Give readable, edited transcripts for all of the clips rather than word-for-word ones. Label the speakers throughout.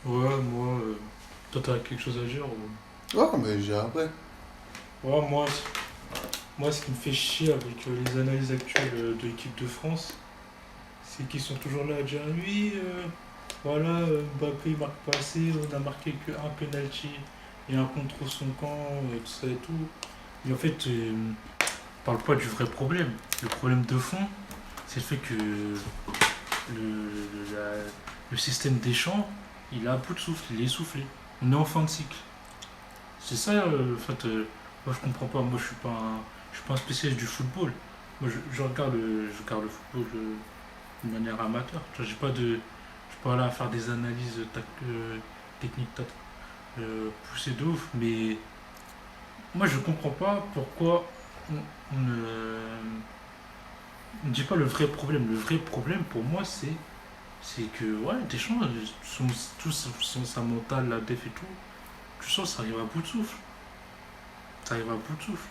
Speaker 1: Ouais, moi, toi t'as quelque chose à dire ou...
Speaker 2: Ouais, mais j'ai après.
Speaker 1: Ouais, moi, ce qui me fait chier avec les analyses actuelles de l'équipe de France, c'est qu'ils sont toujours là à dire oui, voilà, Mbappé il marque pas assez, on a marqué qu'un penalty et un contre son camp, tout ça et tout. Et en fait, on parle pas du vrai problème. Le problème de fond, c'est le fait que le système des champs, il est à bout de souffle, il est essoufflé. On est en fin de cycle. C'est ça, en fait, moi je comprends pas. Moi je suis pas un spécialiste du football. Moi je regarde le football de manière amateur. Tu vois, je suis pas là à faire des analyses techniques poussées de ouf. Mais moi je comprends pas pourquoi on ne dit pas le vrai problème. Le vrai problème pour moi c'est que ouais, Deschamps, sa mentale, la def et tout, tu sens ça arrive à bout de souffle. Ça arrive à bout de souffle.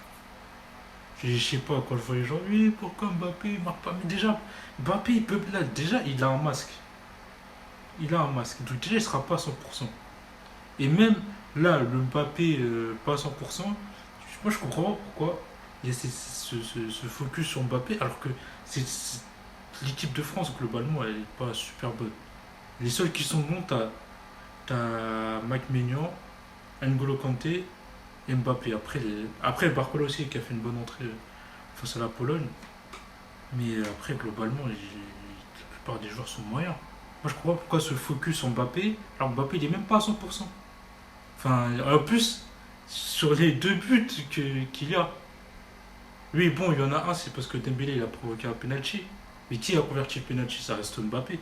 Speaker 1: Je sais pas, quand je vois les gens, oui, pourquoi Mbappé il marque pas. Mais déjà, Mbappé, il peut. Là, déjà, il a un masque. Il a un masque. Donc, déjà, il sera pas à 100%. Et même là, le Mbappé pas à 100%, moi, je comprends pas pourquoi il y a ce focus sur Mbappé, alors que c'est l'équipe de France, globalement, elle est pas super bonne. Les seuls qui sont bons, t'as Mike Maignan, N'Golo Kanté et Mbappé. Après, Barcola aussi qui a fait une bonne entrée face à la Pologne. Mais après, globalement, la plupart des joueurs sont moyens. Moi, je comprends pas pourquoi ce focus sur Mbappé, alors Mbappé, il est même pas à 100%. Enfin, en plus, sur les deux buts qu'il y a, lui, bon, il y en a un, c'est parce que Dembélé, il a provoqué un penalty. Mais qui a converti le penalty? Ça reste Mbappé.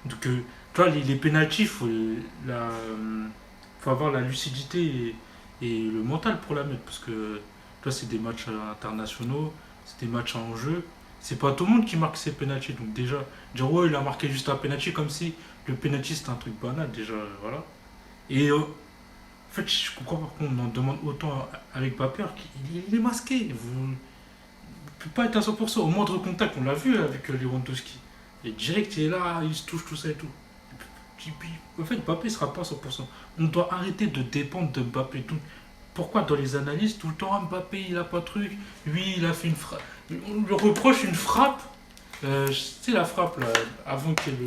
Speaker 1: Donc, tu vois, les penalties, faut avoir la lucidité et le mental pour la mettre. Parce que, tu vois, c'est des matchs internationaux, c'est des matchs en jeu. C'est pas tout le monde qui marque ses penalties. Donc, déjà, dire, ouais, il a marqué juste un penalty comme si le penalty c'était un truc banal, déjà, voilà. Et en fait, je comprends pas pourquoi on en demande autant avec Mbappé, alors qu'il est masqué. Vous ne pouvez pas être à 100%. Au moindre contact, on l'a vu avec Lewandowski. Et direct, il est là, il se touche, tout ça et tout. Puis, en fait, Mbappé ne sera pas à 100%. On doit arrêter de dépendre de Mbappé. Donc, pourquoi dans les analyses, tout le temps, ah, Mbappé, il a pas de truc, lui, il a fait une frappe. On lui reproche une frappe. C'est la frappe, là, avant qu'il y ait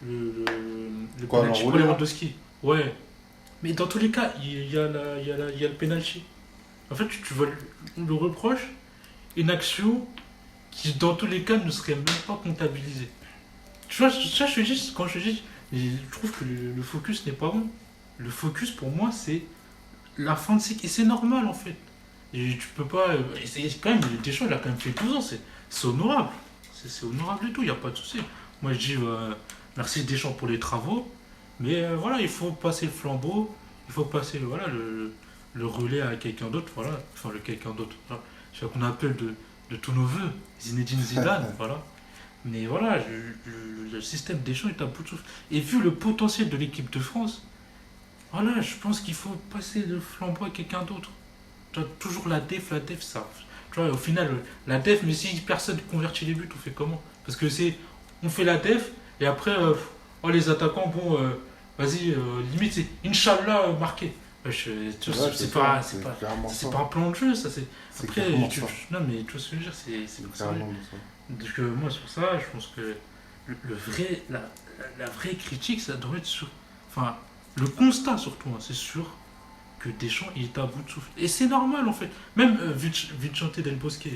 Speaker 1: le
Speaker 2: Quoi,
Speaker 1: penalty pour
Speaker 2: l'enrouler là?
Speaker 1: Lewandowski. Ouais. Mais dans tous les cas, il y a le penalty. En fait, tu vois, on lui reproche une action qui, dans tous les cas, ne serait même pas comptabilisée. Tu vois, ça, je te dis, quand je te dis, je trouve que le focus n'est pas bon. Le focus, pour moi, c'est la fin de cycle. Et c'est normal, en fait. Et tu peux pas. Quand même, Deschamps, il a quand même fait 12 ans. C'est honorable. C'est honorable et tout, il n'y a pas de souci. Moi, je dis merci Deschamps pour les travaux. Mais voilà, il faut passer le flambeau. Il faut passer voilà, le relais à quelqu'un d'autre. Voilà. Enfin, le quelqu'un d'autre. Voilà. C'est ce qu'on appelle de tous nos voeux. Zinedine Zidane. Voilà. Mais voilà, le système des champs est à bout de souffle. Et vu le potentiel de l'équipe de France, voilà, je pense qu'il faut passer le flambeau à quelqu'un d'autre. Tu vois, toujours la def, ça. Tu vois, au final, la def, mais si personne convertit les buts, on fait comment? Parce que c'est. On fait la def, et après, oh, les attaquants, bon, vas-y, limite, c'est Inch'Allah marqué. Tu vois,
Speaker 2: Ouais, c'est ça, c'est clairement
Speaker 1: c'est
Speaker 2: ça.
Speaker 1: pas un plan de jeu, ça c'est.
Speaker 2: C'est
Speaker 1: Après,
Speaker 2: clairement ça.
Speaker 1: non, mais tu vois ce que je veux dire, c'est
Speaker 2: C'est
Speaker 1: pour ça.
Speaker 2: clairement ça.
Speaker 1: Donc moi sur ça, je pense que le vrai, la vraie critique, ça doit être sur... Enfin, le constat surtout, hein, c'est sûr que Deschamps, il est à bout de souffle. Et c'est normal en fait. Même Vicente Del Bosque,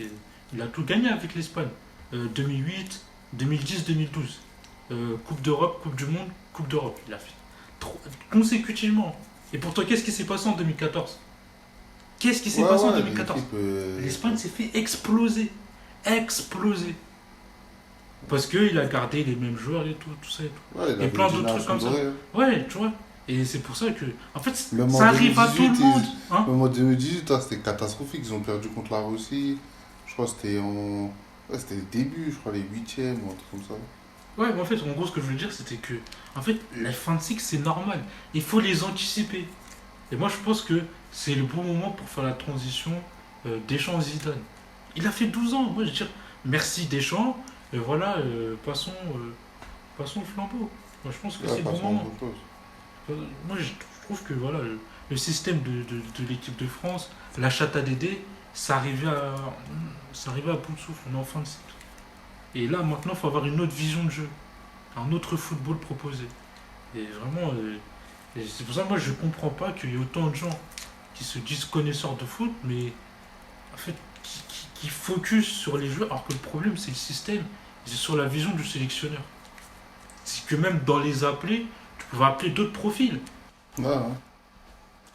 Speaker 1: il a tout gagné avec l'Espagne. 2008, 2010, 2012. Coupe d'Europe, Coupe du Monde, Coupe d'Europe. Il a fait consécutivement. Et pourtant, qu'est-ce qui s'est passé en 2014? Qu'est-ce qui s'est
Speaker 2: Ouais,
Speaker 1: passé en
Speaker 2: ouais,
Speaker 1: 2014?
Speaker 2: l'équipe.
Speaker 1: L'Espagne s'est fait exploser. Exploser. Parce qu'il a gardé les mêmes joueurs et tout, tout ça et tout.
Speaker 2: Ouais, il
Speaker 1: Et
Speaker 2: avait une
Speaker 1: plein d'autres trucs
Speaker 2: génération
Speaker 1: comme ça.
Speaker 2: dorée, hein.
Speaker 1: Ouais, tu vois. Et c'est pour ça que. En fait,
Speaker 2: Même en
Speaker 1: ça arrive à tout
Speaker 2: 2018,
Speaker 1: le monde. Hein.
Speaker 2: même en 2018 hein, c'était catastrophique. Ils ont perdu contre la Russie. Je crois que c'était en. Ouais, c'était le début, je crois, les huitièmes ou un truc comme ça.
Speaker 1: Ouais, mais en fait, en gros, ce que je veux dire, c'était que. En fait, la fin de cycle, c'est normal. Il faut les anticiper. Et moi, je pense que c'est le bon moment pour faire la transition Deschamps-Zidane. Il a fait 12 ans. Moi, je veux dire, merci Deschamps. Et voilà, passons le flambeau. Moi, je pense que
Speaker 2: Ouais,
Speaker 1: c'est le bon
Speaker 2: passons à
Speaker 1: moment.
Speaker 2: autre chose.
Speaker 1: Moi, je trouve que voilà, le système de l'équipe de France, la chatte à Dédé, ça arrivait à bout de souffle. On est en fin de cycle. Et là, maintenant, il faut avoir une autre vision de jeu, un autre football proposé. Et vraiment, et c'est pour ça que moi, je comprends pas qu'il y ait autant de gens qui se disent connaisseurs de foot, mais en fait, qui focus sur les joueurs, alors que le problème, c'est le système, c'est sur la vision du sélectionneur. C'est que même dans les appelés, tu pouvais appeler d'autres profils.
Speaker 2: Ouais, ouais.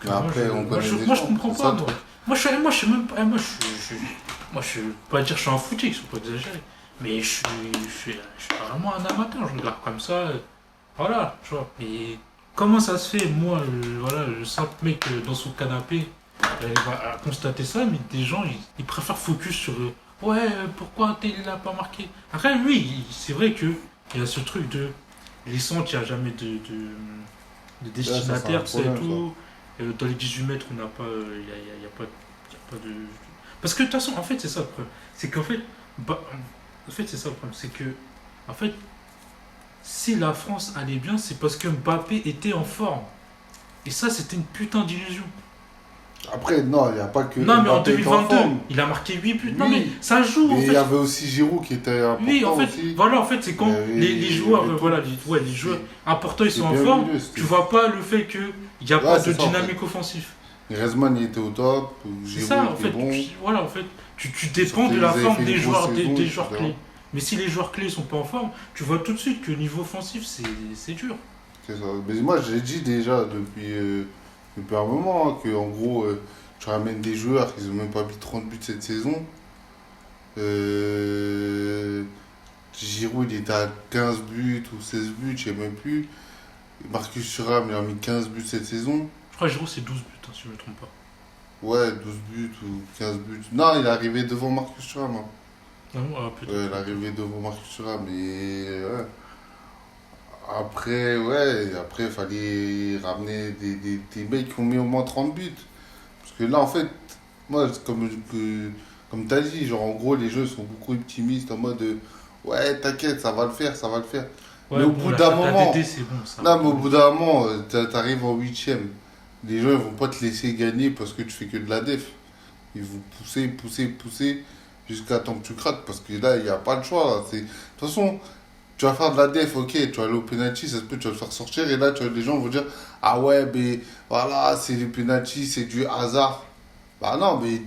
Speaker 1: Que
Speaker 2: Mais après, on connaît des
Speaker 1: je
Speaker 2: gens,
Speaker 1: comprends
Speaker 2: c'est
Speaker 1: pas,
Speaker 2: ça le
Speaker 1: moi.
Speaker 2: truc.
Speaker 1: Moi, je suis même pas. Moi, je suis pas dire que je suis un footix, faut pas exagérer. Mais je suis vraiment un amateur, je regarde comme ça. Voilà, tu vois. Et comment ça se fait, moi, voilà, le simple mec dans son canapé, va constater ça, mais des gens, ils préfèrent focus sur ouais, pourquoi un tel il a pas marqué. Après, lui, c'est vrai que il y a ce truc de les centres, il n'y a jamais de
Speaker 2: Là, ça, c'est un
Speaker 1: destinataire, tout ça et
Speaker 2: problème, ça.
Speaker 1: tout. Dans les 18 mètres, on n'a pas, y a pas, y a pas de. Parce que de toute façon, en fait, c'est ça le problème. C'est qu'en fait, bah, en fait, c'est ça le problème. C'est que, en fait, si la France allait bien, c'est parce que Mbappé était en forme. Et ça, c'était une putain d'illusion.
Speaker 2: Après, non, il n'y a pas que
Speaker 1: Non, mais en
Speaker 2: Mbappé qui est en
Speaker 1: 2022,
Speaker 2: forme.
Speaker 1: il a marqué 8 buts. Non, mais
Speaker 2: Oui,
Speaker 1: ça joue, en
Speaker 2: mais il y
Speaker 1: fait.
Speaker 2: avait aussi Giroud qui était
Speaker 1: Oui, en
Speaker 2: important
Speaker 1: fait,
Speaker 2: aussi.
Speaker 1: voilà, en fait, c'est quand les joueurs,
Speaker 2: il y avait tout.
Speaker 1: voilà, ouais, les joueurs importants, ils
Speaker 2: C'est
Speaker 1: sont en
Speaker 2: bien
Speaker 1: forme,
Speaker 2: milieu.
Speaker 1: tu vois pas le fait qu'il n'y a
Speaker 2: Ouais,
Speaker 1: pas de
Speaker 2: c'est ça, en fait.
Speaker 1: dynamique offensive.
Speaker 2: Griezmann, il était au top.
Speaker 1: C'est
Speaker 2: Giroud
Speaker 1: ça, en
Speaker 2: était
Speaker 1: fait.
Speaker 2: bon.
Speaker 1: Voilà, en fait, tu dépends de
Speaker 2: Ils
Speaker 1: la
Speaker 2: avaient
Speaker 1: forme
Speaker 2: fait
Speaker 1: des
Speaker 2: une grosse
Speaker 1: joueurs,
Speaker 2: saison,
Speaker 1: des joueurs
Speaker 2: etc.
Speaker 1: clés. Mais si les joueurs clés sont pas en forme, tu vois tout de suite que niveau offensif, c'est dur.
Speaker 2: C'est ça. Mais moi, j'ai dit déjà depuis un moment hein, que, en gros, tu ramènes des joueurs qui n'ont même pas mis 30 buts cette saison. Euh, Giroud, il était à 15 buts ou 16 buts, je sais même plus. Marcus Thuram, il a mis 15 buts cette saison.
Speaker 1: Je crois que Giroud, c'est 12 buts, hein, si je me trompe pas.
Speaker 2: Ouais, 12 buts ou 15 buts. Non, il est arrivé devant Marcus Thuram. Hein.
Speaker 1: Ah bon, ah,
Speaker 2: Ouais, il est
Speaker 1: peut-être.
Speaker 2: arrivé devant Marcus Thuram. Et ouais. Après, ouais, après, il fallait ramener des mecs qui ont mis au moins 30 buts. Parce que là, en fait, moi, comme tu as dit, genre, en gros, les jeux sont beaucoup optimistes en mode ouais, t'inquiète, ça va le faire, ça va le faire. Mais
Speaker 1: Ouais,
Speaker 2: au
Speaker 1: bon,
Speaker 2: bout
Speaker 1: la
Speaker 2: d'un
Speaker 1: chatte à
Speaker 2: moment,
Speaker 1: Dédé, c'est bon, ça.
Speaker 2: non, mais au bout d'un moment, t'arrives en huitième. Les gens, ils vont pas te laisser gagner parce que tu fais que de la def. Ils vont pousser, pousser, pousser jusqu'à temps que tu craques. Parce que là, il n'y a pas le choix. De toute façon, tu vas faire de la def, ok, tu vas aller au penalty, ça se peut, tu vas le faire sortir. Et là, les gens vont dire, ah ouais, mais voilà, c'est les penalty, c'est du hasard. Bah non, mais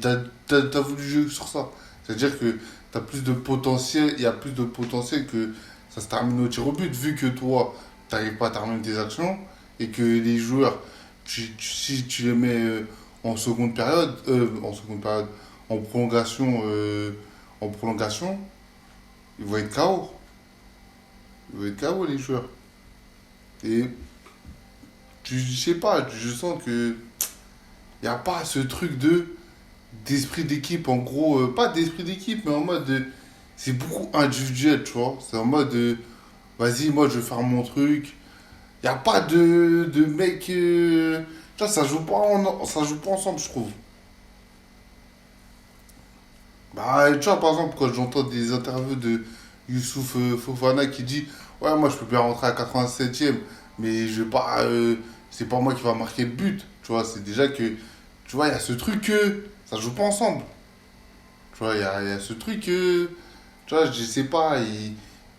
Speaker 2: t'as voulu jouer sur ça. C'est-à-dire que t'as plus de potentiel, il y a plus de potentiel que ça se termine au tir au but, vu que toi, t'arrives pas à terminer tes actions et que les joueurs, si tu les mets en en prolongation, ils vont être KO. Ils vont être KO les joueurs. Et je sais pas, je sens que il n'y a pas ce truc d'esprit d'équipe, en gros, pas d'esprit d'équipe, mais en mode c'est beaucoup individuel, tu vois. C'est en mode vas-y, moi je vais faire mon truc. Il n'y a pas de mec. Tu vois, ça joue pas ensemble, je trouve. Bah, tu vois, par exemple, quand j'entends des interviews de Youssouf Fofana qui dit ouais, moi je peux bien rentrer à 87e, mais je vais pas. C'est pas moi qui va marquer le but. Tu vois, c'est déjà que. Tu vois, il y a ce truc que. Ça joue pas ensemble. Tu vois, il y a ce truc que. Tu vois, je sais pas,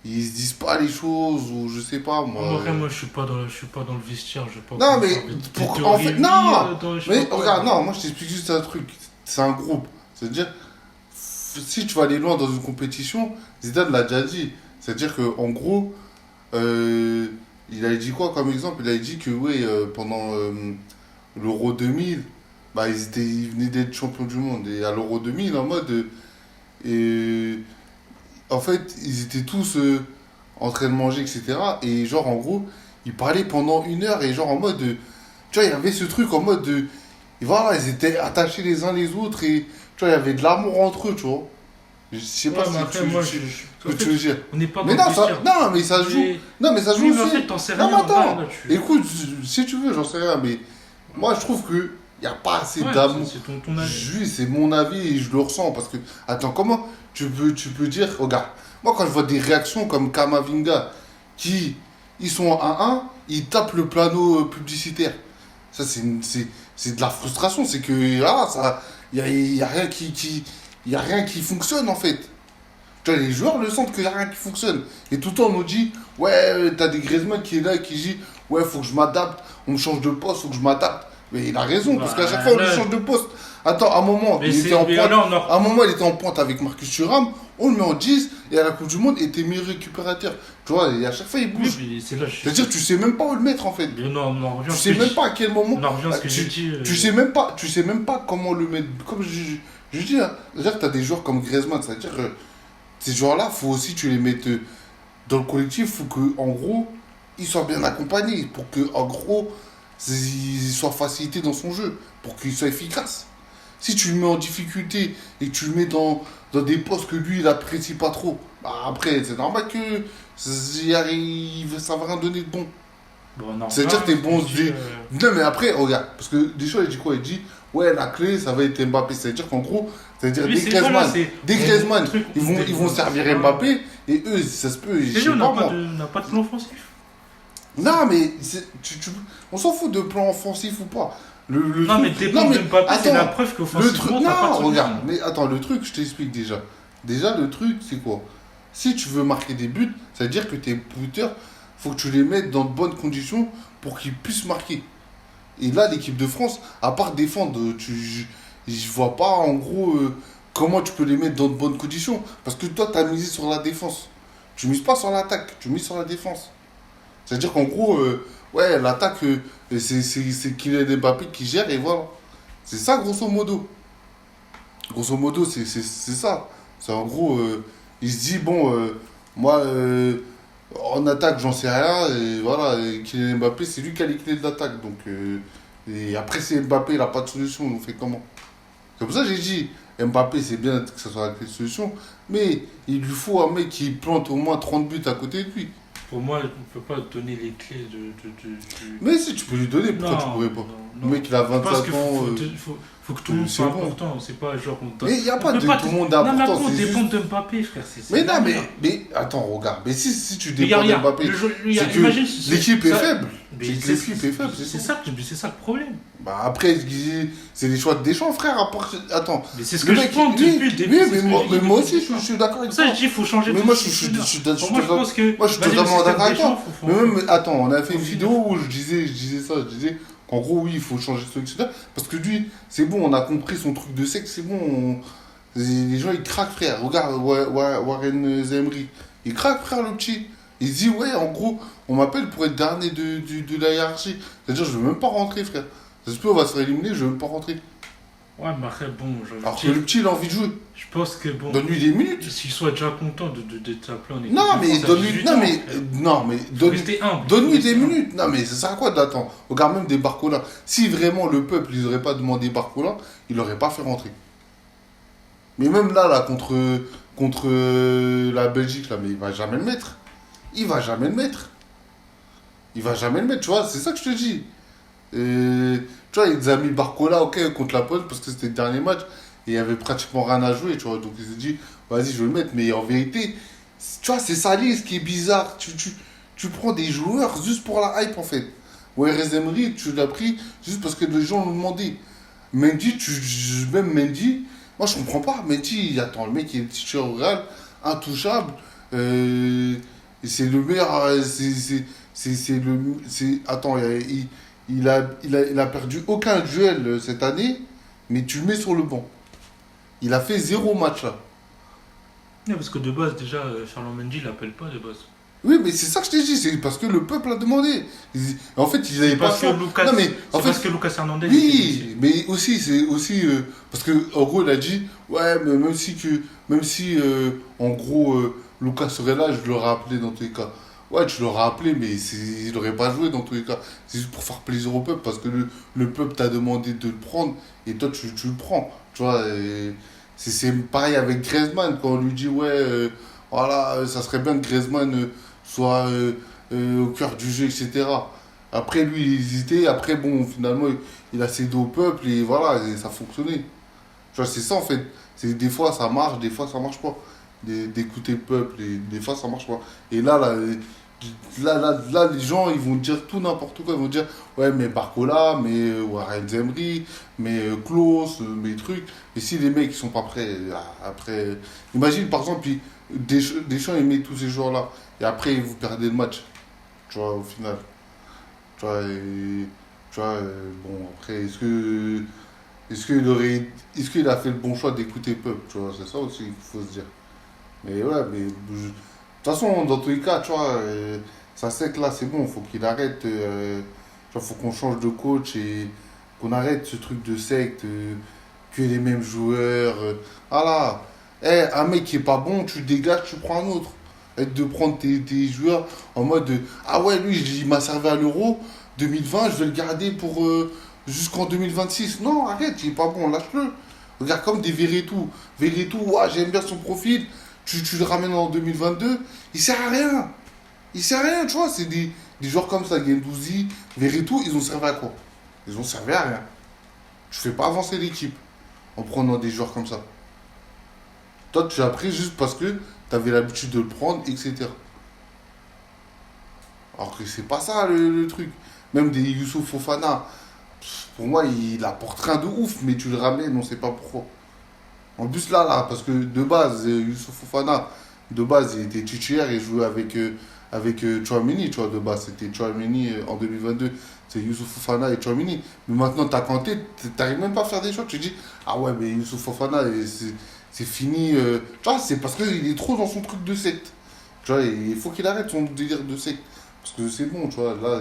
Speaker 2: ils se disent pas les choses, ou je sais pas, moi.
Speaker 1: Après, moi, je suis pas dans le vestiaire, je vais pas
Speaker 2: Non,
Speaker 1: commencer
Speaker 2: mais.
Speaker 1: à mettre des
Speaker 2: En
Speaker 1: théories,
Speaker 2: fait,
Speaker 1: oui,
Speaker 2: non
Speaker 1: je sais
Speaker 2: Mais
Speaker 1: pas quoi.
Speaker 2: regarde, non, moi je t'explique juste un truc. C'est un groupe. C'est-à-dire, si tu vas aller loin dans une compétition, Zidane l'a déjà dit. C'est-à-dire qu'en gros, euh, il a dit quoi comme exemple? Il a dit que, oui, pendant l'Euro 2000, bah, ils venaient d'être champions du monde. Et à l'Euro 2000, en mode. Et, en fait, ils étaient tous en train de manger, etc. Et genre, en gros, ils parlaient pendant 1 heure. Et genre, en mode. Tu vois, il y avait ce truc en mode. Et voilà, ils étaient attachés les uns les autres. Et tu vois, il y avait de l'amour entre eux, tu vois. Je sais
Speaker 1: Ouais,
Speaker 2: pas
Speaker 1: mais après, moi,
Speaker 2: ce
Speaker 1: en
Speaker 2: que tu
Speaker 1: fait,
Speaker 2: veux dire.
Speaker 1: on n'est pas dans
Speaker 2: Mais
Speaker 1: le
Speaker 2: non,
Speaker 1: vestiaire.
Speaker 2: non, mais ça joue.
Speaker 1: Mais-
Speaker 2: Non, mais ça joue
Speaker 1: Oui, mais en
Speaker 2: aussi.
Speaker 1: fait, t'en sais
Speaker 2: Non,
Speaker 1: rien.
Speaker 2: mais attends.
Speaker 1: Là,
Speaker 2: Écoute, si tu veux, j'en sais rien. Mais moi, je trouve que il n'y a pas assez
Speaker 1: Ouais,
Speaker 2: d'amour.
Speaker 1: c'est ton avis.
Speaker 2: Oui, c'est mon avis et je le ressens. Parce que, attends, comment tu peux dire, regarde, moi, quand je vois des réactions comme Kamavinga, qui, ils sont à 1-1, il tape le plano publicitaire. Ça, c'est de la frustration. C'est que, ah, ça, y a rien y a rien qui fonctionne, en fait. Tu vois, les joueurs le sentent qu'il n'y a rien qui fonctionne. Et tout le temps, on nous dit, ouais, t'as des Griezmann qui est là et qui dit, ouais, faut que je m'adapte, on me change de poste, faut que je m'adapte. Mais il a raison, parce qu'à chaque fois, on lui change de poste. Attends, à un moment,
Speaker 1: Mais
Speaker 2: il
Speaker 1: c'est.
Speaker 2: était en
Speaker 1: Mais
Speaker 2: pointe.
Speaker 1: alors,
Speaker 2: À un moment, il était en pointe avec Marcus Thuram, on le met en 10, et à la Coupe du Monde, il était meilleur récupérateur. Tu vois, et à chaque fois, il
Speaker 1: Oui,
Speaker 2: bouge.
Speaker 1: mais c'est là, je suis.
Speaker 2: C'est-à-dire, tu sais même pas où le mettre, en fait.
Speaker 1: Mais non, on en revient
Speaker 2: Tu
Speaker 1: à ce
Speaker 2: sais
Speaker 1: que
Speaker 2: même
Speaker 1: je-
Speaker 2: pas à quel moment.
Speaker 1: On en revient à ce que
Speaker 2: tu,
Speaker 1: j'ai dit.
Speaker 2: tu sais même pas comment le mettre. Comme je dis, hein, c'est-à-dire que tu as des joueurs comme Griezmann, c'est-à-dire que ces joueurs-là, faut aussi que tu les mettes dans le collectif, faut que, en gros, ils soient bien accompagnés, pour que, en gros, ils soient facilités dans son jeu, pour qu'il soit efficace. Si tu le mets en difficulté et que tu le mets dans des postes que lui, il apprécie pas trop, bah après, c'est normal que ça va rien donner de bon.
Speaker 1: Bon, on en
Speaker 2: C'est-à-dire
Speaker 1: revient
Speaker 2: que
Speaker 1: à
Speaker 2: t'es
Speaker 1: ce
Speaker 2: bon.
Speaker 1: que je dis,
Speaker 2: Non, mais après, regarde, parce que Deschamps, il dit quoi? Il dit, ouais, la clé, ça va être Mbappé. C'est-à-dire qu'en gros, c'est-à-dire
Speaker 1: Oui,
Speaker 2: dès
Speaker 1: c'est-
Speaker 2: Griezmann,
Speaker 1: voilà, c'est-
Speaker 2: dès
Speaker 1: on-
Speaker 2: Griezmann,
Speaker 1: le truc,
Speaker 2: ils vont servir Mbappé, et eux, ça se peut, je
Speaker 1: C'est
Speaker 2: sais
Speaker 1: on n'a
Speaker 2: pas
Speaker 1: pas,
Speaker 2: moi.
Speaker 1: on n'a pas de plan offensif.
Speaker 2: Non, mais on s'en fout de plan offensif ou pas. Le
Speaker 1: Non, mais
Speaker 2: truc-
Speaker 1: dépendre de Mbappé, c'est
Speaker 2: attends,
Speaker 1: la preuve
Speaker 2: le truc,
Speaker 1: qu'offensivement, t'as pas de
Speaker 2: non,
Speaker 1: solution.
Speaker 2: regarde, mais attends, le truc, je t'explique déjà. Déjà, le truc, c'est quoi? Si tu veux marquer des buts, ça veut dire que tes buteurs, faut que tu les mettes dans de bonnes conditions pour qu'ils puissent marquer. Et là, l'équipe de France, à part défendre, je vois pas en gros comment tu peux les mettre dans de bonnes conditions. Parce que toi, tu as misé sur la défense. Tu mises pas sur l'attaque, tu mises sur la défense. C'est-à-dire qu'en gros, ouais, l'attaque, c'est Kylian Mbappé qui gère et voilà. C'est ça, grosso modo. Grosso modo, c'est ça. C'est en gros, il se dit, bon, moi, en attaque, j'en sais rien. Et voilà, et Kylian Mbappé, c'est lui qui a les clés de l'attaque. Donc, et après, c'est Mbappé, il n'a pas de solution. On fait comment? C'est pour ça que j'ai dit, Mbappé, c'est bien que ce soit la clé de solution. Mais il lui faut un mec qui plante au moins 30 buts à côté de lui.
Speaker 1: Pour moi, on ne peut pas donner les clés du.
Speaker 2: Mais si tu peux lui donner, pourquoi tu pourrais pas? Le mec, il a
Speaker 1: Parce
Speaker 2: 25
Speaker 1: qu'il
Speaker 2: ans.
Speaker 1: faut que tout le monde
Speaker 2: c'est
Speaker 1: soit
Speaker 2: bon.
Speaker 1: important. C'est pas genre on doit-
Speaker 2: Mais il n'y a
Speaker 1: on
Speaker 2: pas
Speaker 1: peut
Speaker 2: de
Speaker 1: pas
Speaker 2: tout le monde
Speaker 1: Non, mais
Speaker 2: d'importance.
Speaker 1: après, on
Speaker 2: c'est
Speaker 1: dépend
Speaker 2: juste-
Speaker 1: de Mbappé, frère.
Speaker 2: Mais non,
Speaker 1: normal.
Speaker 2: mais attends, regarde. Mais si tu
Speaker 1: Mais
Speaker 2: dépends de Mbappé, c'est que
Speaker 1: imagine,
Speaker 2: l'équipe est
Speaker 1: ça-
Speaker 2: faible.
Speaker 1: mais
Speaker 2: C'est que l'équipe est faible, c'est ça.
Speaker 1: C'est ça le problème.
Speaker 2: Bah après, c'est les choix de Deschamps, frère. Attends.
Speaker 1: Mais c'est ce
Speaker 2: Le
Speaker 1: que je
Speaker 2: mec,
Speaker 1: pense
Speaker 2: oui,
Speaker 1: depuis le début.
Speaker 2: oui,
Speaker 1: c'est
Speaker 2: mais
Speaker 1: ce que
Speaker 2: moi,
Speaker 1: j'ai
Speaker 2: mais
Speaker 1: dit
Speaker 2: moi
Speaker 1: depuis
Speaker 2: aussi,
Speaker 1: le
Speaker 2: je suis d'accord avec
Speaker 1: Pour ça,
Speaker 2: toi.
Speaker 1: je dis, il faut changer
Speaker 2: Mais
Speaker 1: de
Speaker 2: moi,
Speaker 1: système.
Speaker 2: je suis
Speaker 1: Pour moi, je pense que.
Speaker 2: Moi, je suis
Speaker 1: vas-y, le
Speaker 2: totalement
Speaker 1: système
Speaker 2: d'accord avec
Speaker 1: Deschamps,
Speaker 2: toi.
Speaker 1: faut-
Speaker 2: Mais même, attends, on a fait une
Speaker 1: faut
Speaker 2: vidéo où je disais ça. Je disais qu'en gros, oui, il faut changer ce truc. Parce que lui, c'est bon, on a compris son truc de sexe, c'est bon. Les gens, ils craquent, frère. Regarde, Warren Zemri. Il craque, frère, le petit. Il se dit, ouais, en gros, on m'appelle pour être dernier de la hiérarchie. C'est-à-dire, je veux même pas rentrer, frère. Ça se peut, on va se faire éliminer, je veux même pas rentrer.
Speaker 1: Ouais, mais après, bon,
Speaker 2: Alors que le petit, il a envie de jouer.
Speaker 1: je pense que bon.
Speaker 2: Donne-lui des minutes.
Speaker 1: S'il soit déjà content d'être appelé en équipe.
Speaker 2: Non,
Speaker 1: de
Speaker 2: mais
Speaker 1: France à
Speaker 2: donne-lui.
Speaker 1: 18
Speaker 2: Non,
Speaker 1: ans,
Speaker 2: mais.
Speaker 1: frère.
Speaker 2: Non, mais.
Speaker 1: Faut rester humble.
Speaker 2: Donne-lui
Speaker 1: Faut
Speaker 2: des
Speaker 1: rester
Speaker 2: minutes. Non, mais ça sert à quoi d'attendre? Regarde même des Barcola. Si vraiment le peuple, ils n'auraient pas demandé Barcola, ils l'auraient pas fait rentrer. Mais même là, contre la Belgique, là, mais il va jamais le mettre. Il va jamais le mettre. Il va jamais le mettre, tu vois, c'est ça que je te dis. Tu vois, ils ont mis Barcola, ok, contre la Pologne, parce que c'était le dernier match, et il y avait pratiquement rien à jouer, tu vois. Donc ils se sont dit, vas-y, je vais le mettre. Mais en vérité, tu vois, c'est ça ce qui est bizarre. Tu prends des joueurs juste pour la hype, en fait. Ouais, Emery, tu l'as pris juste parce que les gens l'ont demandé. Mendy, même Mendy, moi je comprends pas. Mendy, attends, le mec il est titulaire au Real, intouchable. C'est le meilleur. Attends, il a perdu aucun duel cette année, mais tu le mets sur le banc. Il a fait 0 match là.
Speaker 1: Ouais, parce que de base, déjà, Ferland Mendy, il l'appelle pas de base.
Speaker 2: Oui, mais c'est ça que je t'ai dit, c'est parce que le peuple a demandé. En fait, ils n'avaient pas
Speaker 1: Parce que
Speaker 2: ça.
Speaker 1: Lucas,
Speaker 2: Non, mais en
Speaker 1: c'est parce
Speaker 2: fait,
Speaker 1: que Lucas Hernandez.
Speaker 2: oui, mais aussi, c'est aussi. Parce que, en gros, il a dit, ouais, mais même si en gros, Lucas serait là, je l'aurais appelé dans tous les cas. Ouais, tu l'aurais appelé, mais il n'aurait pas joué dans tous les cas. C'est juste pour faire plaisir au peuple, parce que le peuple t'a demandé de le prendre, et toi, tu le prends. Tu vois, et c'est pareil avec Griezmann, quand on lui dit, ouais, voilà, ça serait bien que Griezmann soit au cœur du jeu, etc. Après, lui, il hésitait. Après, bon, finalement, il a cédé au peuple et voilà, et ça fonctionnait. Tu vois, c'est ça, en fait. Des fois, ça marche, des fois, ça marche pas. D'écouter le peuple, et des fois, ça marche pas. Et là, Là, les gens, ils vont dire tout n'importe quoi. Ils vont dire, ouais, mais Barcola, mais Warren Zemri, mais Klose, mais trucs. Et si les mecs, ils sont pas prêts, après. Imagine, par exemple, Deschamps, il met tous ces joueurs-là. Et après, vous perdez le match. Tu vois, au final. Tu vois, bon, après, est-ce qu'il a fait le bon choix d'écouter Peuple, tu vois, c'est ça aussi qu'il faut se dire. Mais ouais, mais de toute façon, dans tous les cas, tu vois, ça c'est que là, c'est bon, faut qu'il arrête, tu vois, faut qu'on change de coach et qu'on arrête ce truc de secte, que les mêmes joueurs. Voilà. Un mec qui est pas bon, tu dégages, tu prends un autre. Et de prendre tes joueurs en mode ah ouais, lui, il m'a servi à l'Euro 2020, je vais le garder pour jusqu'en 2026. Non, arrête, il est pas bon, lâche-le. Regarde comme des Verretou. Verretou, ouais, j'aime bien son profil. Tu le ramènes en 2022, il sert à rien. Il sert à rien, tu vois. C'est des joueurs comme ça, Guendouzi, Verretou, ils ont servi à quoi? Ils ont servi à rien. Tu fais pas avancer l'équipe en prenant des joueurs comme ça. Toi, tu as pris juste parce que tu avais l'habitude de le prendre, etc. Alors que c'est pas ça le truc. Même des Youssouf Fofana, pour moi, il apporte rien de ouf, mais tu le ramènes, on sait pas pourquoi. En plus, là, parce que de base, Youssouf Fofana, de base, il était titulaire et jouait avec Chouameni, tu vois, de base. C'était Chouameni en 2022, c'est Youssouf Fofana et Chouameni. Mais maintenant, t'as Kanté, t'arrives même pas à faire des choix. Tu te dis, ah ouais, mais Youssouf Fofana, c'est fini. Tu vois, c'est parce qu'il est trop dans son truc de secte. Tu vois, il faut qu'il arrête son délire de secte. Parce que c'est bon, tu vois, là,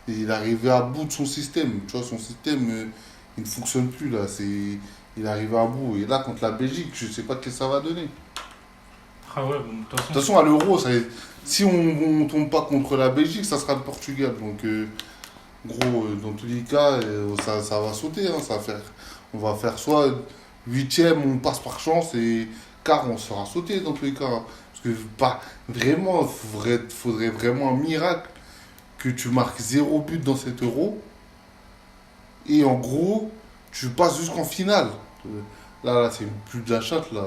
Speaker 2: il est arrivé à bout de son système. Tu vois, son système, il ne fonctionne plus, là. Il est arrivé à bout. Et là, contre la Belgique, je ne sais pas ce que ça va donner.
Speaker 1: Ah ouais, bon, de toute
Speaker 2: De toute
Speaker 1: façon,
Speaker 2: façon, à l'Euro, si on ne tombe pas contre la Belgique, ça sera le Portugal. Donc, gros, dans tous les cas, ça va sauter. Hein, on va faire soit huitième, on passe par chance, et quart, on sera sauté dans tous les cas. Hein. Parce que pas, vraiment, faudrait vraiment un miracle que tu marques zéro but dans cet Euro. Et en gros, tu passes jusqu'en finale. Là, c'est plus de la chatte, là.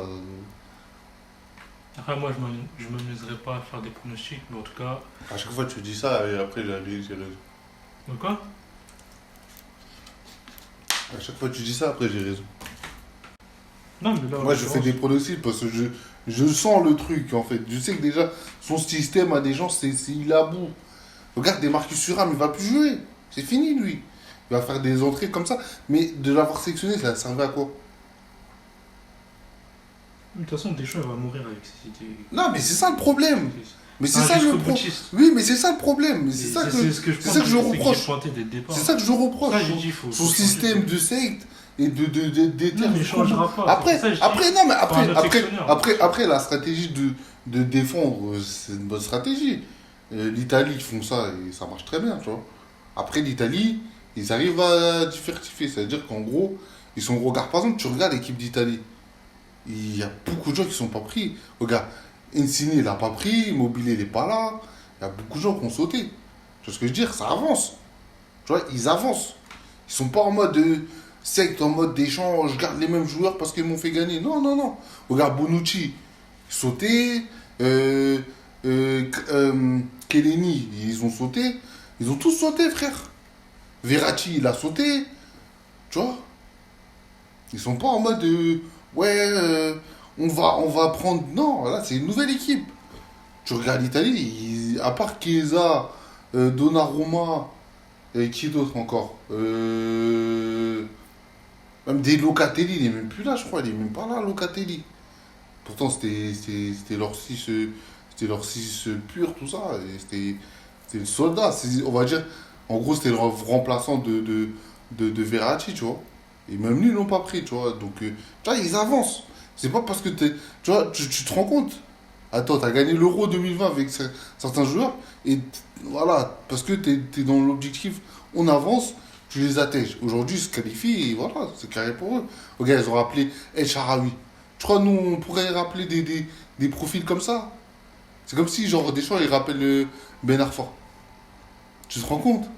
Speaker 1: après, moi, je m'amuserai pas à faire des pronostics, mais en tout cas.
Speaker 2: À chaque fois, tu dis ça, et après, j'ai raison.
Speaker 1: De quoi?
Speaker 2: À chaque fois, tu dis ça, après, j'ai raison.
Speaker 1: Non, mais là, en
Speaker 2: Moi, je fais
Speaker 1: l'occurrence,
Speaker 2: des pronostics parce que je sens le truc, en fait. Je sais que déjà, son système à des gens, il est à bout. Regarde, des Marcus Thuram, il va plus jouer. C'est fini, lui. Il va faire des entrées comme ça. Mais de l'avoir sélectionné, ça servait à quoi?
Speaker 1: de toute façon, Deschamps, il va mourir avec ces idées.
Speaker 2: Non, mais c'est ça le problème. Mais c'est
Speaker 1: Un
Speaker 2: ça le
Speaker 1: jusqu'au
Speaker 2: problème.
Speaker 1: boutiste.
Speaker 2: Oui, mais c'est ça le problème. Mais
Speaker 1: Et
Speaker 2: c'est ça
Speaker 1: c'est ce que je
Speaker 2: c'est
Speaker 1: pense,
Speaker 2: ça que je
Speaker 1: c'est que
Speaker 2: reproche.
Speaker 1: j'ai pointé dès le départ.
Speaker 2: C'est ça que je reproche.
Speaker 1: Ça, j'ai dit,
Speaker 2: Son système de secte et
Speaker 1: Non, mais il changera pas.
Speaker 2: Après,
Speaker 1: C'est pour ça que je dis,
Speaker 2: après, non, mais
Speaker 1: faut un autre sélectionneur.
Speaker 2: après, la stratégie de défendre, c'est une bonne stratégie. L'Italie, ils font ça et ça marche très bien, tu vois. Après, l'Italie, ils arrivent à diversifier. C'est-à-dire qu'en gros, ils sont. Regarde, par exemple, tu regardes l'équipe d'Italie. Il y a beaucoup de gens qui ne sont pas pris. Regarde, Insigne, il n'a pas pris. Immobilier, il n'est pas là. Il y a beaucoup de gens qui ont sauté. Tu vois ce que je veux dire? Ça avance. Tu vois, ils avancent. Ils sont pas en mode secte, en mode d'échange, je garde les mêmes joueurs parce qu'ils m'ont fait gagner. Non, non, non. Regarde Bonucci, sauté. Kelleni, ils ont sauté. Ils ont tous sauté, frère. Verratti, il a sauté. Tu vois? Ils sont pas en mode ouais, on va prendre. Non, là, c'est une nouvelle équipe. Tu regardes l'Italie, à part Chiesa, Donnarumma, et qui d'autre encore même des Locatelli, il est même plus là, je crois. Il est même pas là, Locatelli. Pourtant, c'était leur 6 c'était leur 6 pur, tout ça. Et c'était le soldat. On va dire, en gros, c'était le remplaçant de Verratti, tu vois. Et même lui, ils l'ont pas pris, tu vois. Donc, tu vois, ils avancent. C'est pas parce que tu vois, tu te rends compte. Attends, t'as gagné l'Euro 2020 avec certains joueurs. Et voilà, parce que t'es dans l'objectif, on avance, tu les attèches. Aujourd'hui, ils se qualifient et voilà, c'est carré pour eux. Regarde, ils ont rappelé El Sharawi. Tu crois, nous, on pourrait rappeler des profils comme ça? C'est comme si, genre, Deschamps, il rappelle Ben Arfa. Tu te rends compte?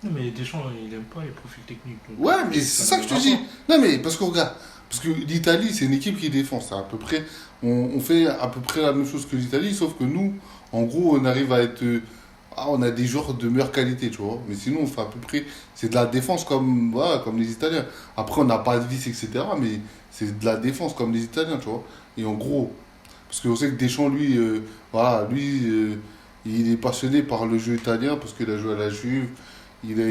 Speaker 1: Non, mais Deschamps, il aime pas les profils techniques. Donc,
Speaker 2: Ouais, mais c'est
Speaker 1: ça
Speaker 2: ça
Speaker 1: ne
Speaker 2: que je te
Speaker 1: va
Speaker 2: dis.
Speaker 1: pas.
Speaker 2: Non, mais parce que regarde, parce que l'Italie, c'est une équipe qui défend. C'est à peu près, on fait à peu près la même chose que l'Italie, sauf que nous, en gros, on arrive à être. On a des joueurs de meilleure qualité, tu vois. Mais sinon, on fait à peu près. C'est de la défense comme, voilà, comme les Italiens. Après, on n'a pas de vis, etc. Mais c'est de la défense comme les Italiens, tu vois. Et en gros, parce qu'on sait que Deschamps, lui, voilà, lui, il est passionné par le jeu italien parce qu'il a joué à la Juve, il a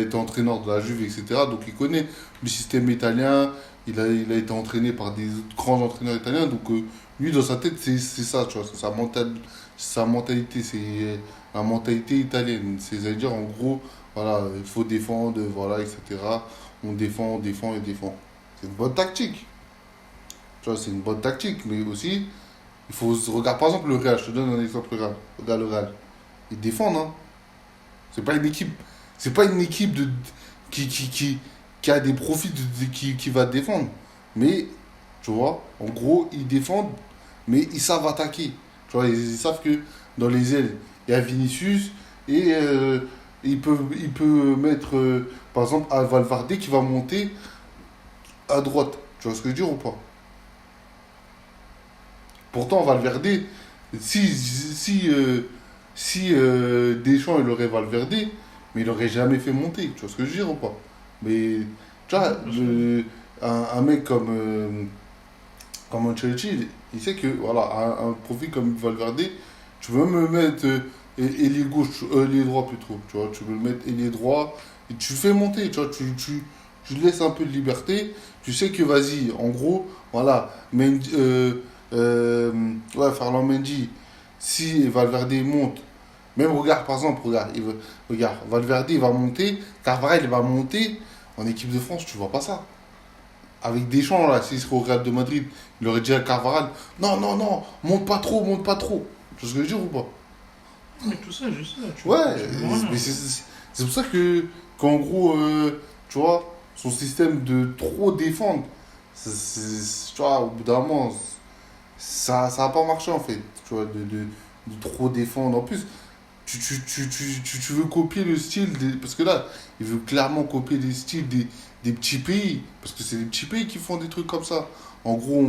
Speaker 2: été entraîneur de la Juve, etc. Donc il connaît le système italien, il a été entraîné par des grands entraîneurs italiens. Donc lui, dans sa tête, c'est ça, tu vois, c'est sa mentalité, c'est la mentalité italienne. C'est-à-dire, en gros, voilà, il faut défendre, voilà, etc. On défend, on défend et défend. C'est une bonne tactique. Tu vois, c'est une bonne tactique, mais aussi, il faut se regarder. Par exemple, le Real, je te donne un exemple, Real. Regarde le Real. Ils défendent, hein. C'est pas une équipe. C'est pas une équipe qui a des profits qui va défendre. Mais, tu vois, en gros, ils défendent, mais ils savent attaquer. Tu vois, ils savent que dans les ailes, il y a Vinicius et il peut mettre, par exemple, à Valverde qui va monter à droite. Tu vois ce que je veux dire ou pas? Pourtant, Valverde, si Deschamps il aurait Valverde, mais il aurait jamais fait monter. Tu vois ce que je veux dire ou pas? Mais tu
Speaker 1: Ouais,
Speaker 2: vois,
Speaker 1: bien sûr.
Speaker 2: un mec comme Ancelotti, il sait que voilà, un profil comme Valverde, tu veux me mettre ailier gauche, ailier droit plutôt. Tu vois, tu veux le mettre ailier droit et tu fais monter. Tu vois, tu laisses un peu de liberté. Tu sais que vas-y, en gros, voilà, ouais, Ferland Mendy, si Valverde monte, même regarde, par exemple, regarde, Valverde il va monter, Carvajal il va monter, en équipe de France, tu vois pas ça. Avec Deschamps, là, s'il serait au Real de Madrid, il aurait dit à Carvajal, non, non, non, monte pas trop, monte pas trop. Tu vois ce que je veux dire ou pas?
Speaker 1: Mais tout ça, je sais,
Speaker 2: Ouais,
Speaker 1: tu me vois rien.
Speaker 2: mais c'est pour ça qu'en gros, tu vois, son système de trop défendre, tu vois, au bout d'un moment, ça a pas marché en fait, tu vois, de trop défendre. En plus, tu veux copier le style parce que là, il veut clairement copier les styles des petits pays, parce que c'est les petits pays qui font des trucs comme ça. En gros,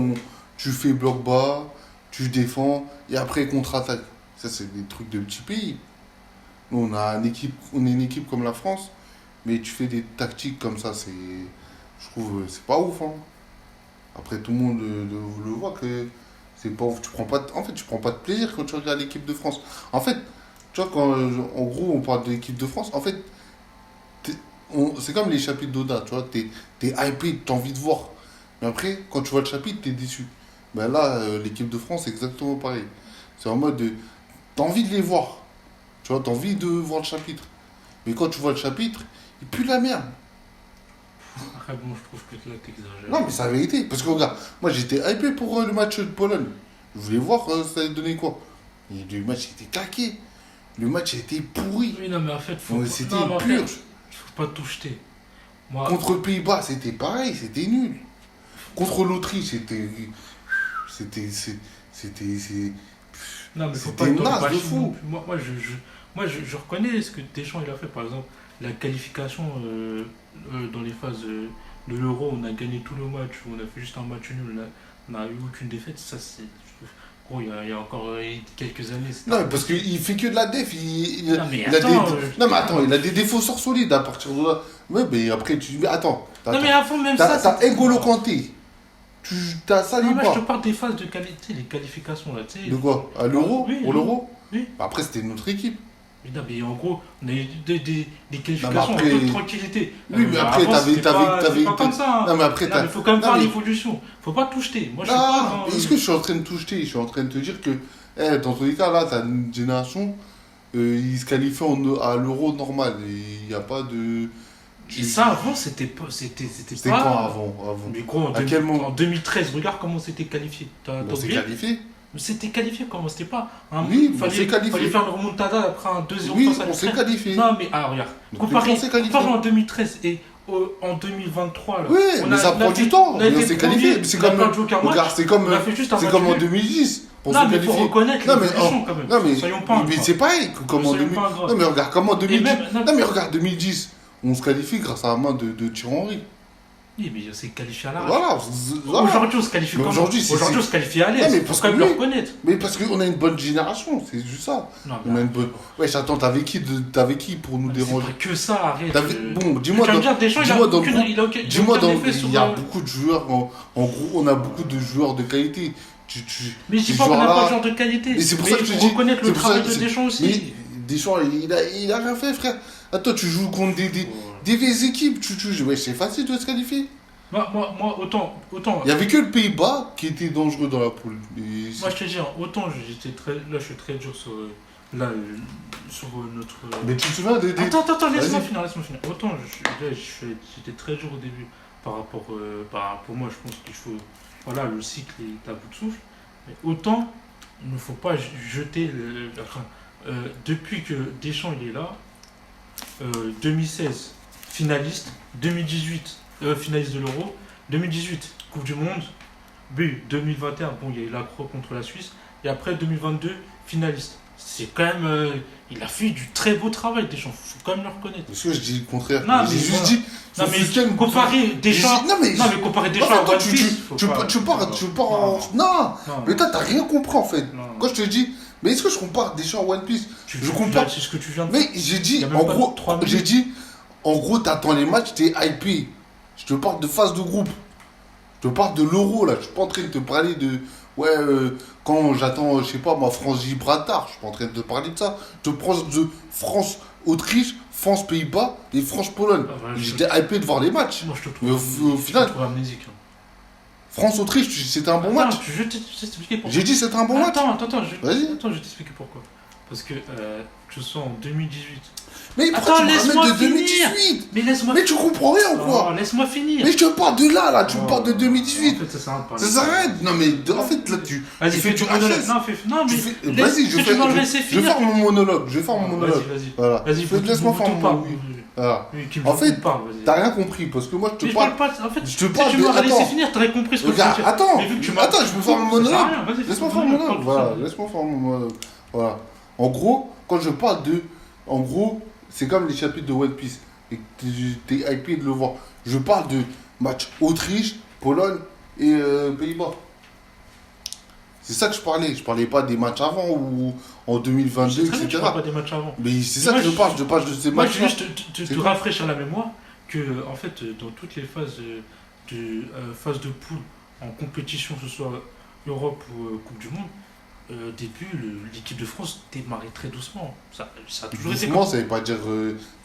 Speaker 2: tu fais bloc bas, tu défends, et après contre-attaque. Ça, c'est des trucs de petits pays. Nous, on est une équipe comme la France, mais tu fais des tactiques comme ça, je trouve, c'est pas ouf, hein. Après, tout le monde le voit que c'est pas ouf. En fait, tu prends pas de plaisir quand tu regardes l'équipe de France. En fait, tu vois, quand en gros on parle de l'équipe de France, en fait, t'es- c'est comme les chapitres d'Oda, tu vois, t'es hypé, t'as envie de voir. Mais après, quand tu vois le chapitre, t'es déçu. Ben là, l'équipe de France, c'est exactement pareil. C'est en mode, t'as envie de les voir. Tu vois, t'as envie de voir le chapitre. Mais quand tu vois le chapitre, il pue la merde.
Speaker 1: Après, bon, je trouve que là, t'exagères.
Speaker 2: Non, mais ça avait été. Parce que regarde, moi j'étais hypé pour le match de Pologne. Je voulais voir ça allait donner quoi. Et le match était claqué. Le match était pourri.
Speaker 1: Oui, non, mais en fait,
Speaker 2: Donc, c'était
Speaker 1: non, mais en fait,
Speaker 2: pur.
Speaker 1: faut pas tout jeter. Moi,
Speaker 2: Contre le Pays-Bas, c'était pareil, c'était nul. Contre l'Autriche, C'était. C'était.
Speaker 1: non, mais faut pas
Speaker 2: C'était
Speaker 1: être dans le
Speaker 2: naze de
Speaker 1: bashing non
Speaker 2: fou.
Speaker 1: plus. Je reconnais ce que Deschamps il a fait. Par exemple, la qualification dans les phases de l'Euro, on a gagné tous nos matchs, on a fait juste un match nul, on n'a eu aucune défaite. Ça, c'est. Gros, il y a encore quelques années, c'était
Speaker 2: Non, mais parce
Speaker 1: impossible.
Speaker 2: qu'il fait que de la def.
Speaker 1: Non, mais
Speaker 2: Il a
Speaker 1: attends.
Speaker 2: non, mais attends, il a des défausseurs solides à partir de là. Ouais, mais après, tu dis, mais attends.
Speaker 1: Non, mais avant, même
Speaker 2: T'as
Speaker 1: ça, c'était.
Speaker 2: N'Golo Kanté. T'as
Speaker 1: Non, moi, je te
Speaker 2: Saliba.
Speaker 1: parle des phases de qualité, les qualifications, là, tu sais.
Speaker 2: De quoi? À l'Euro?
Speaker 1: Oui,
Speaker 2: Pour
Speaker 1: oui,
Speaker 2: l'Euro?
Speaker 1: oui.
Speaker 2: Bah, après, c'était une autre équipe.
Speaker 1: Mais non, mais en gros, on a eu des
Speaker 2: Non, mais
Speaker 1: qualifications en
Speaker 2: après.
Speaker 1: toute tranquillité.
Speaker 2: Oui, mais après,
Speaker 1: Avant, c'était
Speaker 2: t'avais.
Speaker 1: c'est pas comme ça.
Speaker 2: Non,
Speaker 1: Hein.
Speaker 2: mais après,
Speaker 1: Non, mais il faut quand même
Speaker 2: Non,
Speaker 1: voir
Speaker 2: mais.
Speaker 1: l'évolution. Faut pas tout jeter. Moi, je suis pas
Speaker 2: Non,
Speaker 1: dans.
Speaker 2: est-ce que je suis en train de tout jeter? Je suis en train de te dire que, dans tous les cas, là, t'as une génération, ils se qualifient à l'Euro normal. Et il n'y a pas de.
Speaker 1: Et ça, avant, c'était pas.
Speaker 2: C'était quand avant?
Speaker 1: Mais gros,
Speaker 2: À quel moment?
Speaker 1: en 2013, regarde comment on s'était qualifié. T'as
Speaker 2: On s'est
Speaker 1: oublié?
Speaker 2: qualifié?
Speaker 1: Mais c'était qualifié comment? C'était pas.
Speaker 2: Oui, on s'est qualifié.
Speaker 1: Fallait faire le remontada après un 2-0
Speaker 2: Oui,
Speaker 1: face à
Speaker 2: on s'est
Speaker 1: l'Ukraine.
Speaker 2: qualifié.
Speaker 1: Non, mais ah, regarde.
Speaker 2: Donc, on s'est qualifié.
Speaker 1: Comparé en 2013 et en 2023, là,
Speaker 2: Oui, mais ça prend du temps.
Speaker 1: On a
Speaker 2: Mais on
Speaker 1: été
Speaker 2: s'est qualifié.
Speaker 1: premier,
Speaker 2: C'est
Speaker 1: on a
Speaker 2: comme,
Speaker 1: perdu aucun match.
Speaker 2: regarde, c'est comme,
Speaker 1: On a fait juste un
Speaker 2: c'est
Speaker 1: match
Speaker 2: comme en
Speaker 1: nul.
Speaker 2: 2010. Pour
Speaker 1: Non,
Speaker 2: se
Speaker 1: mais il faut
Speaker 2: qualifier.
Speaker 1: reconnaître
Speaker 2: Non, mais
Speaker 1: l'évolution quand même.
Speaker 2: Non, mais,
Speaker 1: Soyons pas
Speaker 2: mais
Speaker 1: ingrats.
Speaker 2: c'est pareil que comme en
Speaker 1: Soyons
Speaker 2: 2000.
Speaker 1: pas ingrats.
Speaker 2: Non, mais regarde, comme en 2010.
Speaker 1: même- non,
Speaker 2: Non, mais regarde, 2010, on se qualifie grâce à la main de Thierry Henry.
Speaker 1: Oui, mais on s'est qualifié à l'arrache.
Speaker 2: Voilà.
Speaker 1: Aujourd'hui, on se qualifie
Speaker 2: Mais
Speaker 1: comment
Speaker 2: aujourd'hui,
Speaker 1: on se qualifie à
Speaker 2: Non,
Speaker 1: l'aise.
Speaker 2: mais
Speaker 1: Il
Speaker 2: parce
Speaker 1: faut quand même
Speaker 2: que
Speaker 1: le
Speaker 2: oui.
Speaker 1: reconnaître.
Speaker 2: Mais parce qu'on a une bonne génération, c'est juste ça.
Speaker 1: Non,
Speaker 2: On a une bonne. Ouais, attends, t'avais qui pour nous
Speaker 1: c'est
Speaker 2: déranger?
Speaker 1: pas que ça, arrête.
Speaker 2: Bon, dis-moi
Speaker 1: Tu vas me
Speaker 2: dans.
Speaker 1: dire, Deschamps, il a
Speaker 2: dis-moi dans
Speaker 1: aucune-
Speaker 2: le
Speaker 1: il a aucun-
Speaker 2: Dis-moi,
Speaker 1: aucun
Speaker 2: dans,
Speaker 1: effet sur,
Speaker 2: il y a beaucoup de joueurs, en gros, on a beaucoup de joueurs de qualité.
Speaker 1: Mais je dis
Speaker 2: ces
Speaker 1: pas qu'on n'a pas
Speaker 2: joueurs-là-
Speaker 1: de genre de qualité.
Speaker 2: Mais c'est pour
Speaker 1: Mais
Speaker 2: ça que
Speaker 1: il
Speaker 2: je
Speaker 1: faut
Speaker 2: te dis.
Speaker 1: reconnaître le
Speaker 2: c'est pour ça
Speaker 1: travail
Speaker 2: que
Speaker 1: de
Speaker 2: c'est-
Speaker 1: Deschamps aussi.
Speaker 2: Mais Deschamps, il a rien fait, frère. Attends, tu joues contre des vieilles équipes. Ouais, c'est facile de se qualifier.
Speaker 1: Moi, autant.
Speaker 2: Il y avait que le Pays-Bas qui était dangereux dans la poule.
Speaker 1: Moi, je te dis, hein, autant j'étais très. Là, je suis très dur sur. Sur notre.
Speaker 2: Mais tu te souviens des.
Speaker 1: Attends, laisse-moi
Speaker 2: Vas-y.
Speaker 1: finir. Autant j'étais très dur au début par rapport. Pour moi, je pense qu'il faut. Voilà, le cycle est à bout de souffle. Mais autant, il ne faut pas jeter enfin, depuis que Deschamps il est là, 2016, finaliste, 2018, finaliste de l'Euro, 2018, Coupe du Monde, but 2021, bon, il y a eu la croix contre la Suisse, et après 2022, finaliste. C'est quand même. Il a fait du très beau travail, Deschamps, faut quand même le reconnaître.
Speaker 2: Parce que je dis le contraire.
Speaker 1: Non,
Speaker 2: J'ai
Speaker 1: mais
Speaker 2: juste
Speaker 1: voilà.
Speaker 2: dit.
Speaker 1: Non,
Speaker 2: son
Speaker 1: mais
Speaker 2: système-
Speaker 1: comparer Deschamps.
Speaker 2: Non, mais
Speaker 1: comparer
Speaker 2: En
Speaker 1: Deschamps
Speaker 2: fait,
Speaker 1: à
Speaker 2: toi,
Speaker 1: One Piece. faut pas-
Speaker 2: tu pars en. Non,
Speaker 1: Non,
Speaker 2: mais toi, t'as rien compris en fait.
Speaker 1: non.
Speaker 2: Quand je te dis, mais est-ce que je compare Deschamps à One Piece? Je compare.
Speaker 1: C'est ce que tu viens de
Speaker 2: Mais j'ai
Speaker 1: Il
Speaker 2: dit,
Speaker 1: y a même
Speaker 2: en
Speaker 1: pas
Speaker 2: gros,
Speaker 1: 3 minutes.
Speaker 2: j'ai dit, en gros, t'attends les matchs, t'es hypé. Je te parle de phase de groupe. Je te parle de l'Euro là. Je suis pas en train de te parler de. Ouais, quand j'attends, je sais pas, ma France-Gibraltar. Je suis pas en train de te parler de ça. Je te parle de France-Autriche, France-Pays-Bas et France-Pologne.
Speaker 1: Ah, voilà,
Speaker 2: J'étais hypé de voir les matchs.
Speaker 1: Moi, je te
Speaker 2: Mais
Speaker 1: trouve.
Speaker 2: au final-
Speaker 1: je te trouve amnésique. Hein.
Speaker 2: France-Autriche, c'était un bon match.
Speaker 1: Attends, je vais t'expliquer pourquoi.
Speaker 2: J'ai dit c'était un bon match.
Speaker 1: Attends,
Speaker 2: Vas-y.
Speaker 1: je vais t'expliquer pourquoi. Parce que je sois en 2018.
Speaker 2: Mais pourquoi
Speaker 1: Attends,
Speaker 2: tu me
Speaker 1: laisse-moi
Speaker 2: ramènes de
Speaker 1: finir.
Speaker 2: 2018?
Speaker 1: Mais laisse-moi
Speaker 2: Mais tu comprends rien ou quoi?
Speaker 1: Oh, laisse-moi finir.
Speaker 2: Mais je te parle de là, tu me parles de 2018.
Speaker 1: En fait, ça sert à rien de parler.
Speaker 2: Ça s'arrête. Non mais en fait là tu
Speaker 1: Vas-y,
Speaker 2: fais
Speaker 1: fais
Speaker 2: du
Speaker 1: ton monologue.
Speaker 2: HS.
Speaker 1: Non, non, mais.
Speaker 2: Vas-y, je
Speaker 1: tu vas le laisser
Speaker 2: vais
Speaker 1: finir.
Speaker 2: faire mon monologue. Je vais faire mon monologue.
Speaker 1: Vas-y.
Speaker 2: Voilà.
Speaker 1: Vas-y,
Speaker 2: Laisse-moi faire mon monologue.
Speaker 1: Oui.
Speaker 2: Voilà.
Speaker 1: Oui, qui me
Speaker 2: En fait,
Speaker 1: parle, vas-y.
Speaker 2: T'as rien compris parce que moi je
Speaker 1: Mais
Speaker 2: te
Speaker 1: je parle
Speaker 2: parle.
Speaker 1: pas. En fait,
Speaker 2: Je te
Speaker 1: si
Speaker 2: parle
Speaker 1: tu
Speaker 2: de.
Speaker 1: m'aurais laissé
Speaker 2: Attends.
Speaker 1: finir, t'aurais compris ce que je veux
Speaker 2: Regarde,
Speaker 1: dire.
Speaker 2: attends.
Speaker 1: Mais vu que tu m'as-
Speaker 2: Attends, je peux faire mon
Speaker 1: Ça sert à
Speaker 2: monologue.
Speaker 1: rien, vas-y,
Speaker 2: Laisse-moi
Speaker 1: fais
Speaker 2: faire
Speaker 1: ton
Speaker 2: mon
Speaker 1: monologue,
Speaker 2: monologue. Voilà.
Speaker 1: parle.
Speaker 2: Laisse-moi faire mon monologue. Voilà. En gros, quand je parle de. En gros, c'est comme les chapitres de One Piece. Et que t'es hypé de le voir. Je parle de match Autriche, Pologne et Pays-Bas. C'est ça que je parlais. Je parlais pas des matchs avant ou en 2022,
Speaker 1: Je sais très bien que tu
Speaker 2: etc.
Speaker 1: parles pas des matchs avant.
Speaker 2: Mais c'est ça
Speaker 1: Moi,
Speaker 2: que je parle. Je parle de ces
Speaker 1: Moi,
Speaker 2: matchs.
Speaker 1: je veux juste te
Speaker 2: C'est tout.
Speaker 1: rafraîchir la mémoire que, en fait, dans toutes les phases phase de poule en compétition, que ce soit Europe ou Coupe du Monde, début, l'équipe de France démarrait très doucement. Ça a toujours été
Speaker 2: Doucement,
Speaker 1: comme
Speaker 2: ça veut pas dire,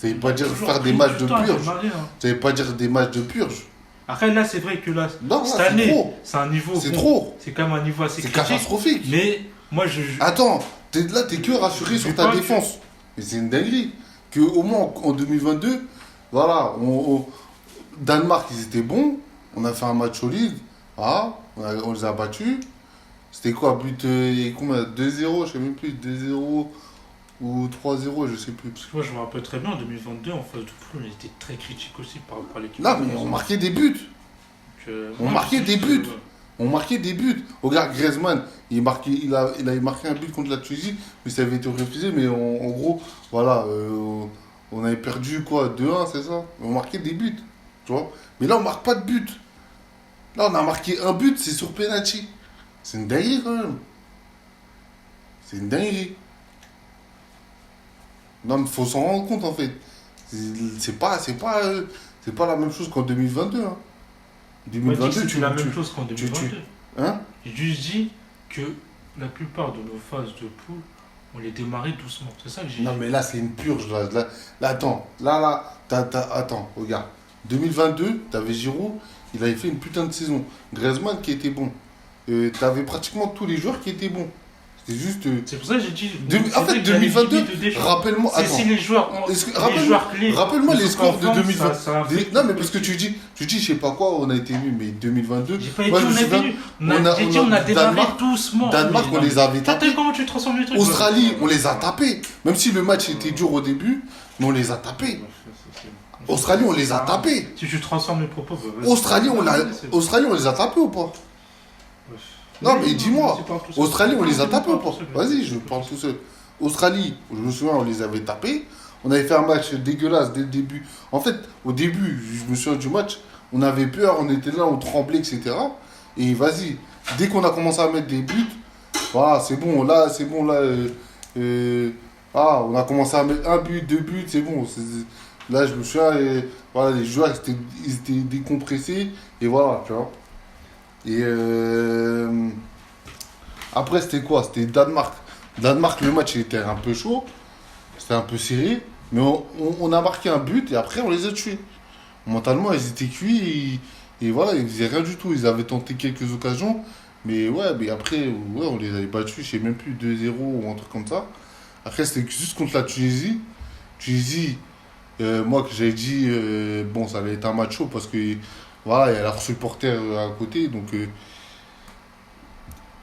Speaker 1: Toujours
Speaker 2: faire des
Speaker 1: pris
Speaker 2: matchs
Speaker 1: du
Speaker 2: de
Speaker 1: temps à
Speaker 2: purge.
Speaker 1: démarrer, hein.
Speaker 2: Ça veut pas dire des matchs de purge.
Speaker 1: Après, là, c'est vrai que là,
Speaker 2: Non,
Speaker 1: cette
Speaker 2: là, c'est
Speaker 1: année,
Speaker 2: trop.
Speaker 1: c'est un niveau.
Speaker 2: C'est
Speaker 1: bon,
Speaker 2: trop.
Speaker 1: C'est quand même un niveau assez
Speaker 2: C'est
Speaker 1: critique.
Speaker 2: catastrophique.
Speaker 1: Mais moi,
Speaker 2: Attends, t'es que rassuré sur ta
Speaker 1: pas que-
Speaker 2: défense. Mais c'est une dinguerie. Que au moins en 2022, voilà, Danemark, ils étaient bons. On a fait un match solide. Ah, on les a battus. C'était quoi, but, il y a combien 2-0, je sais même plus, 2-0 ou 3-0, je sais plus.
Speaker 1: Parce que moi, je me rappelle très bien, en 2022, en phase de poule, on était très critique aussi par rapport à l'équipe.
Speaker 2: Non,
Speaker 1: de
Speaker 2: mais
Speaker 1: France.
Speaker 2: on marquait des buts. On marquait des buts. On marquait des buts. Regarde, Griezmann, il avait marqué un but contre la Tunisie, mais ça avait été refusé. Mais en gros, voilà, on avait perdu quoi 2-1, c'est ça? On marquait des buts, tu vois. Mais là, on marque pas de but. Là, on a marqué un but, c'est sur penalty. C'est une dinguerie quand même. C'est une dinguerie. Non, mais faut s'en rendre compte en fait. C'est pas la même chose qu'en 2022. Hein.
Speaker 1: Moi, je dis que
Speaker 2: 2022,
Speaker 1: c'est la même chose qu'en 2022.
Speaker 2: Hein?
Speaker 1: J'ai juste dit que la plupart de nos phases de poule, on les démarrait doucement. C'est ça que j'ai dit.
Speaker 2: Non, mais là, c'est une purge. Là, attends. Attends, regarde. 2022, t'avais Giroud, il avait fait une putain de saison. Griezmann qui était bon. T'avais pratiquement tous les joueurs qui étaient bons. C'était juste.
Speaker 1: C'est pour ça que j'ai dit.
Speaker 2: En fait, 2022, rappelle-moi.
Speaker 1: C'est
Speaker 2: Attends.
Speaker 1: si les joueurs, les joueurs clés.
Speaker 2: Rappelle-moi
Speaker 1: ne
Speaker 2: les
Speaker 1: sont pas
Speaker 2: scores
Speaker 1: en
Speaker 2: de
Speaker 1: forme,
Speaker 2: 2020.
Speaker 1: ça a fait-
Speaker 2: Non, mais parce que tu dis, je sais pas quoi, on a été nus, mais 2022.
Speaker 1: J'ai pas dit
Speaker 2: moi, je
Speaker 1: on
Speaker 2: me
Speaker 1: a
Speaker 2: souviens,
Speaker 1: été nus. On a démarré
Speaker 2: Danemark,
Speaker 1: doucement.
Speaker 2: Danemark,
Speaker 1: Mais
Speaker 2: on
Speaker 1: non,
Speaker 2: les avait
Speaker 1: T'as
Speaker 2: tapés.
Speaker 1: vu comment tu transformes les trucs?
Speaker 2: Australie, on les a tapés. Même si le match était dur au début, mais on les a tapés. Australie, on les a tapés.
Speaker 1: Si tu transformes les propos, bah, vas-y.
Speaker 2: Australie,
Speaker 1: C'est-
Speaker 2: Australie, on les a tapés ou pas?
Speaker 1: Bref.
Speaker 2: Non,
Speaker 1: Oui,
Speaker 2: mais
Speaker 1: non,
Speaker 2: dis-moi,
Speaker 1: vas-y, parle tout seul.
Speaker 2: Australie, on
Speaker 1: Non,
Speaker 2: les a
Speaker 1: c'est bon,
Speaker 2: tapés ou
Speaker 1: parle
Speaker 2: pas?
Speaker 1: tout seul.
Speaker 2: Vas-y, je parle tout seul. Australie, je me souviens, on les avait tapés. On avait fait un match dégueulasse dès le début. En fait, au début, je me souviens du match, on avait peur, on était là, on tremblait, etc. Et vas-y, dès qu'on a commencé à mettre des buts, voilà, c'est bon, là, c'est bon, là. On a commencé à mettre un but, deux buts, c'est bon. Là, je me souviens, voilà, les joueurs, ils étaient décompressés, et voilà, tu vois. Et après, c'était quoi? C'était Danemark. Danemark, le match il était un peu chaud, c'était un peu serré, mais on a marqué un but et après on les a tués. Mentalement, ils étaient cuits et voilà, ils faisaient rien du tout. Ils avaient tenté quelques occasions, mais ouais, mais après, ouais, on les avait battus, je sais même plus, 2-0 ou un truc comme ça. Après, c'était juste contre la Tunisie. Tunisie, moi que j'avais dit, bon, ça allait être un match chaud parce que voilà, il y a leurs supporters à côté, donc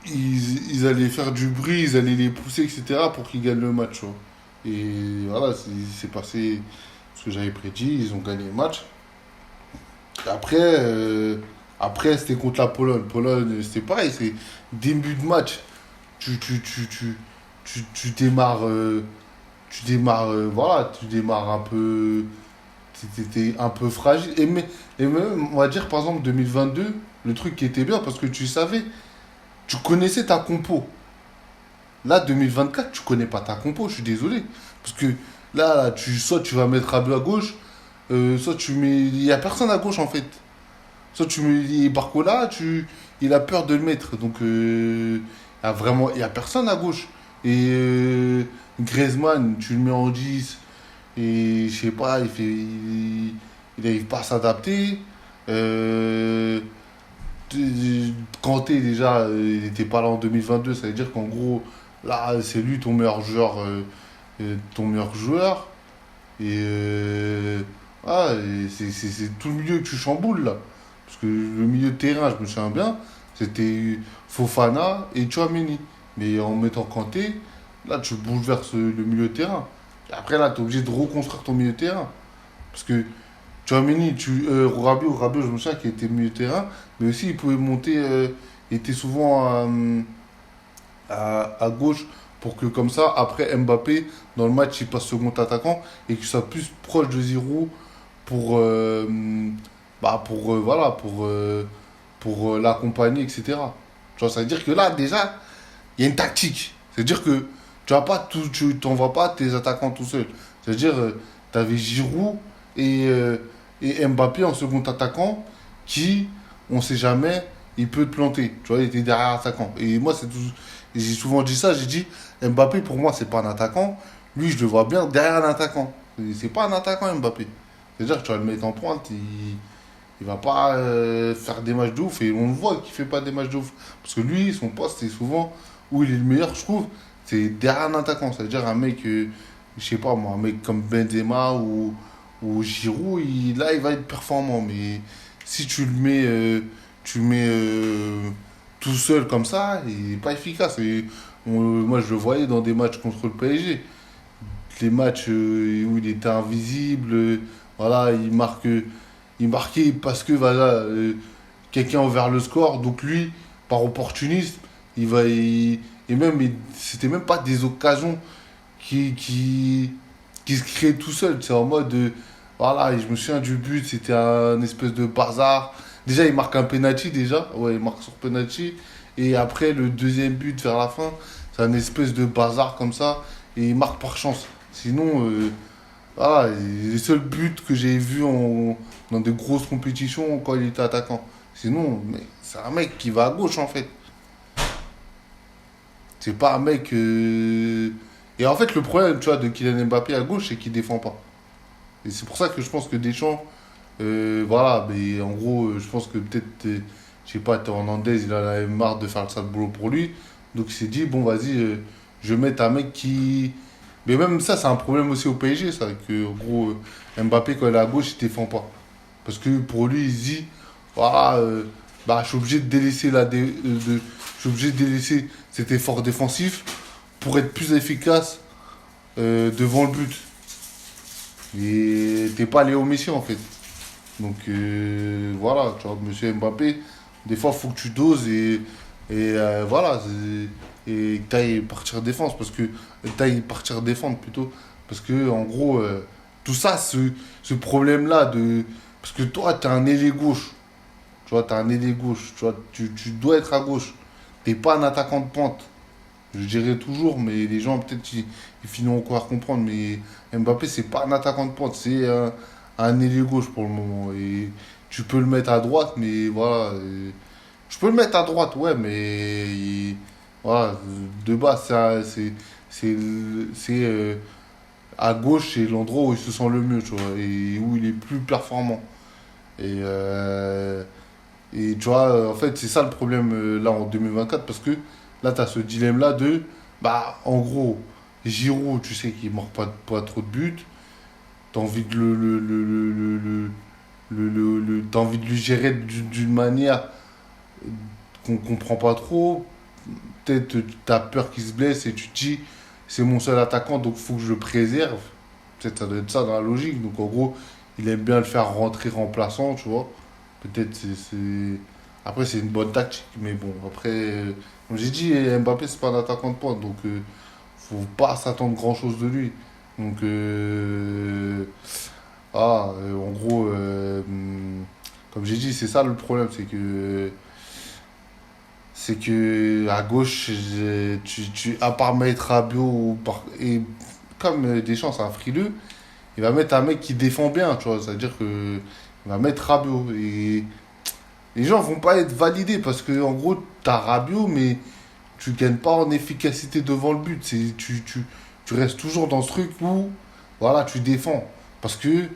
Speaker 2: ils allaient faire du bruit, ils allaient les pousser, etc. pour qu'ils gagnent le match, tu vois. Et voilà, c'est passé ce que j'avais prédit, ils ont gagné le match. Après, c'était contre la Pologne. Pologne, c'était pareil, c'est début de match. Tu démarres, voilà, tu démarres un peu, t'étais un peu fragile. Et même, on va dire, par exemple, 2022, le truc qui était bien, parce que tu savais, tu connaissais ta compo. Là, 2024, tu connais pas ta compo, je suis désolé. Parce que là, soit tu vas mettre Rabiot à gauche, soit tu mets. Il n'y a personne à gauche en fait. Soit tu mets Barcola, il a peur de le mettre. Donc, il y a personne à gauche. Et Griezmann, tu le mets en 10 et je sais pas, il n'arrive pas à s'adapter. Euh, Kanté, déjà, il n'était pas là en 2022. Ça veut dire qu'en gros, là, c'est lui ton meilleur joueur. Ton meilleur joueur. Et, c'est tout le milieu que tu chamboules là. Parce que le milieu de terrain, je me souviens bien, c'était Fofana et Tchouaméni. Mais en mettant Kanté, là, tu bouleverses le milieu de terrain. Et après, là, tu es obligé de reconstruire ton milieu de terrain. Parce que Tchouaméni, Rabiot, je me souviens qu'il était milieu de terrain, mais aussi il pouvait monter, il était souvent à gauche pour que comme ça, après Mbappé, dans le match, il passe second attaquant et qu'il soit plus proche de Giroud pour, voilà, pour l'accompagner, etc. Tu vois, ça veut dire que là, déjà, il y a une tactique. C'est-à-dire que tu t'envoies pas tes attaquants tout seul. C'est-à-dire, tu avais Giroud et Mbappé en second attaquant qui, on sait jamais, il peut te planter. Tu vois, il était derrière l'attaquant. Et moi, j'ai souvent dit ça, j'ai dit, Mbappé, pour moi, c'est pas un attaquant. Lui, je le vois bien derrière un attaquant. C'est pas un attaquant, Mbappé. C'est-à-dire que tu vas le mettre en pointe, il va pas faire des matchs de ouf. Et on le voit qu'il fait pas des matchs de ouf. Parce que lui, son poste, c'est souvent où il est le meilleur, je trouve. C'est derrière un attaquant. C'est-à-dire un mec, je sais pas moi, un mec comme Benzema ou Giroud, là, il va être performant. Mais si tu le mets tout seul comme ça, il est pas efficace. Moi, je le voyais dans des matchs contre le PSG. Les matchs où il était invisible, voilà, il marquait parce que voilà, quelqu'un a ouvert le score, donc lui, par opportunisme, et même, c'était même pas des occasions qui se créaient tout seul. C'est en mode, voilà, et je me souviens du but, c'était un espèce de bazar. Déjà, il marque un penalty, déjà, ouais, il marque sur penalty, et après, le deuxième but vers la fin, c'est un espèce de bazar comme ça, et il marque par chance. Sinon, voilà, les seuls buts que j'ai vus dans des grosses compétitions quand il était attaquant. Sinon, c'est un mec qui va à gauche en fait. C'est pas un mec. Et en fait, le problème, tu vois, de Kylian Mbappé à gauche, c'est qu'il défend pas. Et c'est pour ça que je pense que Deschamps, voilà, mais en gros, je pense que peut-être, je sais pas, Théo Hernandez, il en avait marre de faire le sale boulot pour lui. Donc il s'est dit, bon, vas-y, je vais mettre un mec qui. Mais même ça, c'est un problème aussi au PSG, ça. Que, en gros, Mbappé, quand il est à gauche, il défend pas. Parce que pour lui, il se dit, voilà, bah, je suis obligé de délaisser je suis obligé de délaisser cet effort défensif pour être plus efficace devant le but. Et t'es pas Léo Messi, en fait. Donc, voilà, tu vois, monsieur Mbappé, des fois, faut que tu doses et voilà. Et que t'ailles partir défense, parce que. T'ailles partir défendre plutôt. Parce que, en gros, tout ça, ce problème-là de. Parce que toi, t'es un ailier gauche. Tu vois, t'as un ailier gauche. Tu vois, tu dois être à gauche. T'es pas un attaquant de pointe. Je dirais toujours, mais les gens, peut-être, ils finiront par comprendre. Mais Mbappé, c'est pas un attaquant de pointe. C'est un ailier gauche pour le moment. Et tu peux le mettre à droite, mais voilà. Tu peux le mettre à droite, ouais, mais. Voilà, de base, c'est à gauche, c'est l'endroit où il se sent le mieux, tu vois, et où il est plus performant. Et tu vois, en fait, c'est ça le problème là en 2024 parce que là, tu as ce dilemme-là de, bah, en gros, Giroud, tu sais qu'il ne marque pas trop de buts, tu as envie de t'as envie de lui gérer d'une manière qu'on comprend pas trop. Peut-être tu as peur qu'il se blesse et tu te dis, c'est mon seul attaquant, donc il faut que je le préserve. Peut-être ça doit être ça dans la logique. Donc en gros, il aime bien le faire rentrer remplaçant, tu vois. Peut-être Après, c'est une bonne tactique, mais bon, après, comme j'ai dit, Mbappé, c'est pas un attaquant de pointe, donc faut pas s'attendre grand-chose de lui. Donc, en gros, comme j'ai dit, c'est ça le problème, c'est que à gauche, à part mettre Rabiot et comme Deschamps, c'est un frileux, il va mettre un mec qui défend bien, tu vois. C'est-à-dire que il va mettre Rabiot. Et les gens vont pas être validés parce que en gros, t'as Rabiot, mais tu gagnes pas en efficacité devant le but. Tu restes toujours dans ce truc où voilà, tu défends. Parce que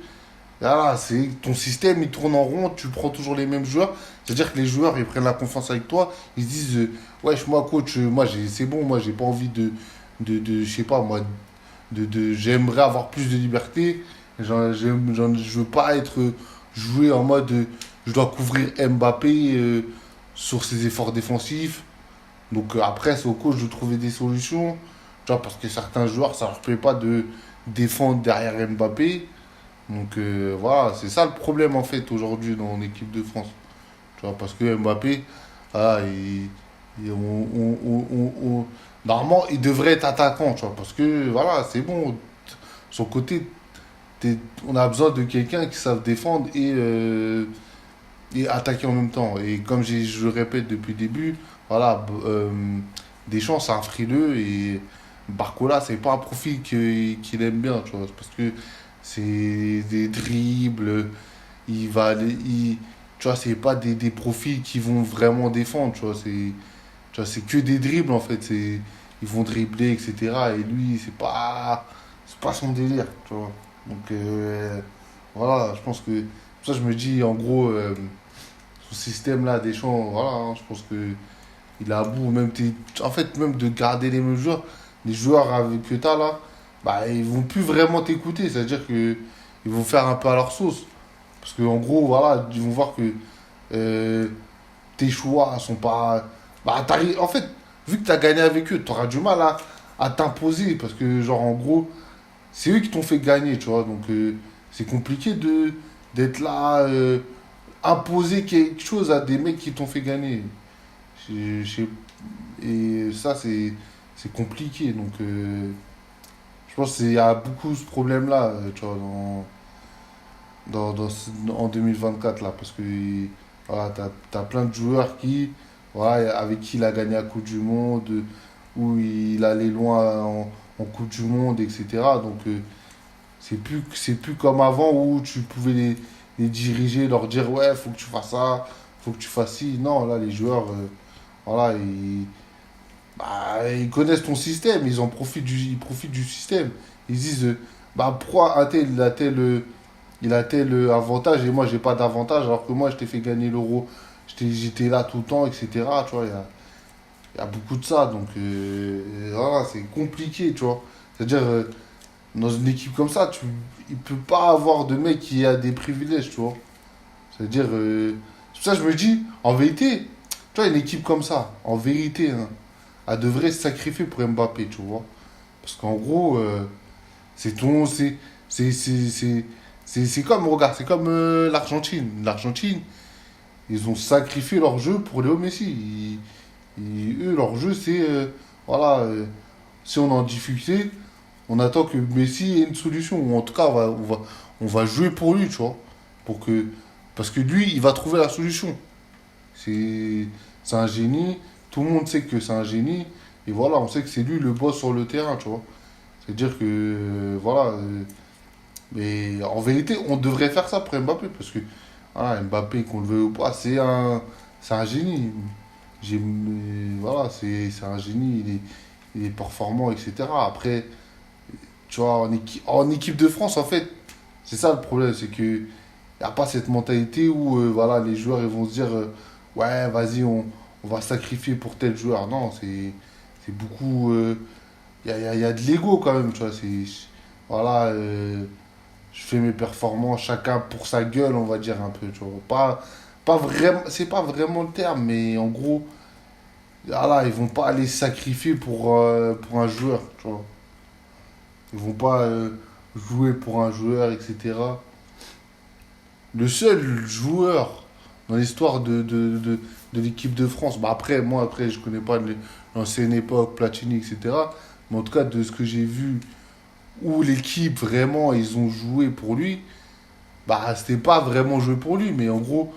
Speaker 2: voilà, ton système, il tourne en rond, tu prends toujours les mêmes joueurs. C'est-à-dire que les joueurs, ils prennent la confiance avec toi. Ils se disent, wesh, moi, coach, c'est bon, moi, j'ai pas envie je sais pas, moi, j'aimerais avoir plus de liberté. Je veux pas être joué en mode, je dois couvrir Mbappé sur ses efforts défensifs. Donc après, c'est au coach de trouver des solutions. Tu vois, parce que certains joueurs, ça leur plaît pas de défendre derrière Mbappé. Donc voilà, c'est ça le problème en fait aujourd'hui dans l'équipe de France. Tu vois, parce que Mbappé, ah, normalement, il devrait être attaquant, tu vois, parce que voilà, c'est bon. Son côté, on a besoin de quelqu'un qui savent défendre et attaquer en même temps. Et comme je le répète depuis le début, voilà, Deschamps, c'est un frileux et Barcola, c'est pas un profil qu'il aime bien, tu vois, parce que c'est des dribbles, tu vois, c'est pas des profils qui vont vraiment défendre, tu vois, c'est que des dribbles en fait, ils vont dribbler, etc. Et lui, c'est pas son délire, tu vois. Donc voilà, je pense que, pour ça je me dis, en gros, ce système-là, Deschamps, voilà, hein, je pense que il a à bout, en fait, même de garder les mêmes joueurs, les joueurs que tu as là, bah, ils vont plus vraiment t'écouter, c'est-à-dire que ils vont faire un peu à leur sauce. Parce qu'en gros, voilà, ils vont voir que euh, tes choix sont pas. Bah, en fait, vu que tu as gagné avec eux, tu auras du mal à t'imposer. Parce que, genre, en gros, c'est eux qui t'ont fait gagner, tu vois. Donc, c'est compliqué d'être là, imposer quelque chose à des mecs qui t'ont fait gagner. Je sais- Et ça, c'est compliqué. Donc, je pense qu'il y a beaucoup ce problème-là, tu vois, en 2024, là. Parce que, voilà, t'as plein de joueurs voilà, avec qui il a gagné la Coupe du Monde, où il allait loin en Coupe du Monde, etc. Donc, c'est plus comme avant où tu pouvais les diriger, leur dire, ouais, faut que tu fasses ça, faut que tu fasses ci. Non, là, les joueurs, voilà, ils connaissent ton système, ils profitent du système. Ils disent, bah, pourquoi un tel, il a tel avantage et moi, j'ai pas d'avantage, alors que moi, je t'ai fait gagner l'euro, j'étais là tout le temps, etc. Tu vois, il y a beaucoup de ça, donc voilà, c'est compliqué, tu vois. C'est-à-dire, dans une équipe comme ça, il peut pas avoir de mec qui a des privilèges, tu vois. C'est-à-dire, c'est pour ça que je me dis, en vérité, tu vois, une équipe comme ça, en vérité, hein, elle devrait se sacrifier pour Mbappé, tu vois. Parce qu'en gros, c'est ton. C'est comme, regarde, c'est comme l'Argentine. L'Argentine, ils ont sacrifié leur jeu pour Léo Messi. Eux, leur jeu, c'est, voilà, si on est en difficulté, on attend que Messi ait une solution. Ou en tout cas, on va jouer pour lui, tu vois. Pour que, parce que lui, il va trouver la solution. C'est c'est un génie. Tout le monde sait que c'est un génie. Et voilà, on sait que c'est lui le boss sur le terrain, tu vois. C'est-à-dire que, voilà. Mais en vérité, on devrait faire ça pour Mbappé. Parce que ah, Mbappé, qu'on le veuille ou pas, c'est un génie. Voilà, c'est un génie. Il est performant, etc. Après, tu vois, en équipe de France, en fait, c'est ça le problème. C'est que il n'y a pas cette mentalité où voilà, les joueurs ils vont se dire ouais, vas-y, on va sacrifier pour tel joueur. Non, c'est beaucoup. Il y a de l'ego quand même, tu vois. Voilà, je fais mes performances, chacun pour sa gueule, on va dire un peu, tu vois. Pas vraiment, c'est pas vraiment le terme, mais en gros, voilà, ils vont pas aller sacrifier pour un joueur, tu vois. Ils vont pas jouer pour un joueur, etc. Le seul joueur dans l'histoire de l'équipe de France, bah après, moi, après, je connais pas l'ancienne époque, Platini, etc. Mais en tout cas, de ce que j'ai vu, où l'équipe, vraiment, ils ont joué pour lui, bah, c'était pas vraiment joué pour lui, mais en gros,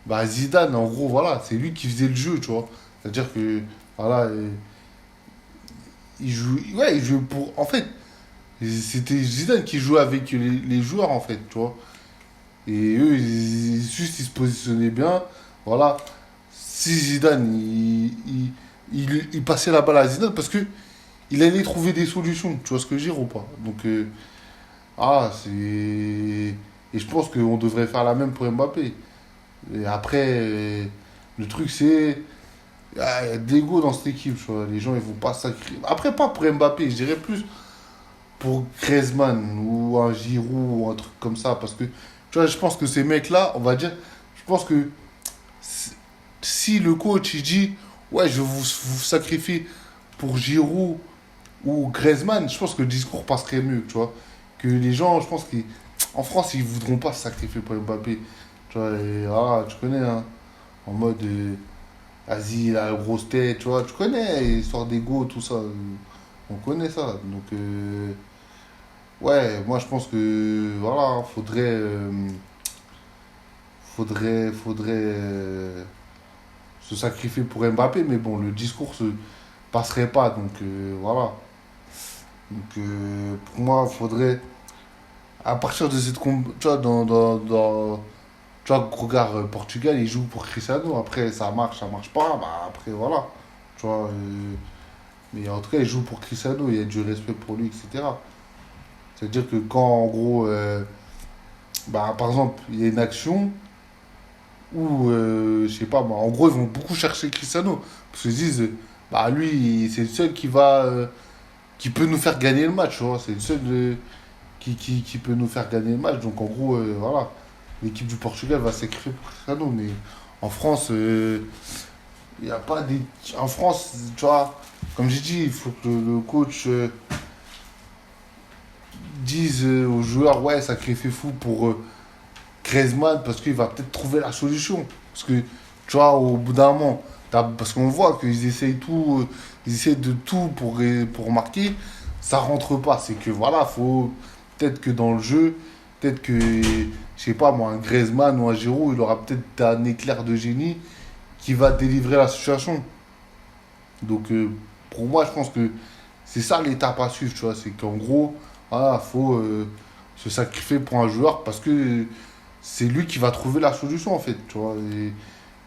Speaker 2: bah, Zidane, en gros, voilà, c'est lui qui faisait le jeu, tu vois. C'est-à-dire que, voilà, il joue, ouais, il joue pour, en fait, c'était Zidane qui jouait avec les joueurs, en fait, tu vois. Et eux, juste, ils se positionnaient bien. Voilà. Si Zidane, il passait la balle à Zidane parce que il allait trouver des solutions. Tu vois ce que je veux dire ou pas? Donc, ah, c'est. Et je pense qu'on devrait faire la même pour Mbappé. Et après, le truc, c'est. Ah, il y a de l'ego dans cette équipe, tu vois. Les gens, ils vont pas sacrifier. Après, pas pour Mbappé, je dirais plus pour Griezmann ou un Giroud ou un truc comme ça. Parce que, tu vois, je pense que ces mecs-là, on va dire, je pense que si si le coach il dit, ouais, je vous sacrifie pour Giroud ou Griezmann, je pense que le discours passerait mieux, tu vois. Que les gens, je pense qu'en France, ils voudront pas se sacrifier pour Mbappé. Tu vois, et, ah, tu connais, hein, en mode, vas-y, la grosse tête, tu vois, tu connais, histoire d'ego, tout ça. On connaît ça. Donc, ouais, moi je pense que voilà, faudrait se sacrifier pour Mbappé, mais bon, le discours se passerait pas, donc voilà. Donc pour moi, faudrait à partir de tu vois, tu vois, regarde, Portugal, ils jouent pour Cristiano. Après, ça marche pas, bah après voilà, tu vois. Mais en tout cas, ils jouent pour Cristiano, il y a du respect pour lui, etc. C'est-à-dire que quand en gros, bah, par exemple, il y a une action où, je sais pas, bah, en gros, ils vont beaucoup chercher Cristiano. Parce qu'ils se disent, bah, lui, c'est le seul qui peut nous faire gagner le match, tu vois. C'est le seul qui peut nous faire gagner le match. Donc, en gros, voilà, l'équipe du Portugal va s'écrire pour Cristiano. Mais en France, il n'y a pas des. En France, tu vois, comme j'ai dit, il faut que le coach dise aux joueurs, ouais, sacrifiez fou pour Griezmann parce qu'il va peut-être trouver la solution. Parce que, tu vois, au bout d'un moment, parce qu'on voit qu'ils essayent tout, ils essayent de tout pour marquer, ça rentre pas. C'est que voilà, faut peut-être que dans le jeu, peut-être que, je sais pas moi, un Griezmann ou un Giroud, il aura peut-être un éclair de génie qui va délivrer la situation. Donc, pour moi, je pense que c'est ça l'étape à suivre, tu vois. C'est qu'en gros, voilà, faut se sacrifier pour un joueur parce que c'est lui qui va trouver la solution, en fait, tu vois. Et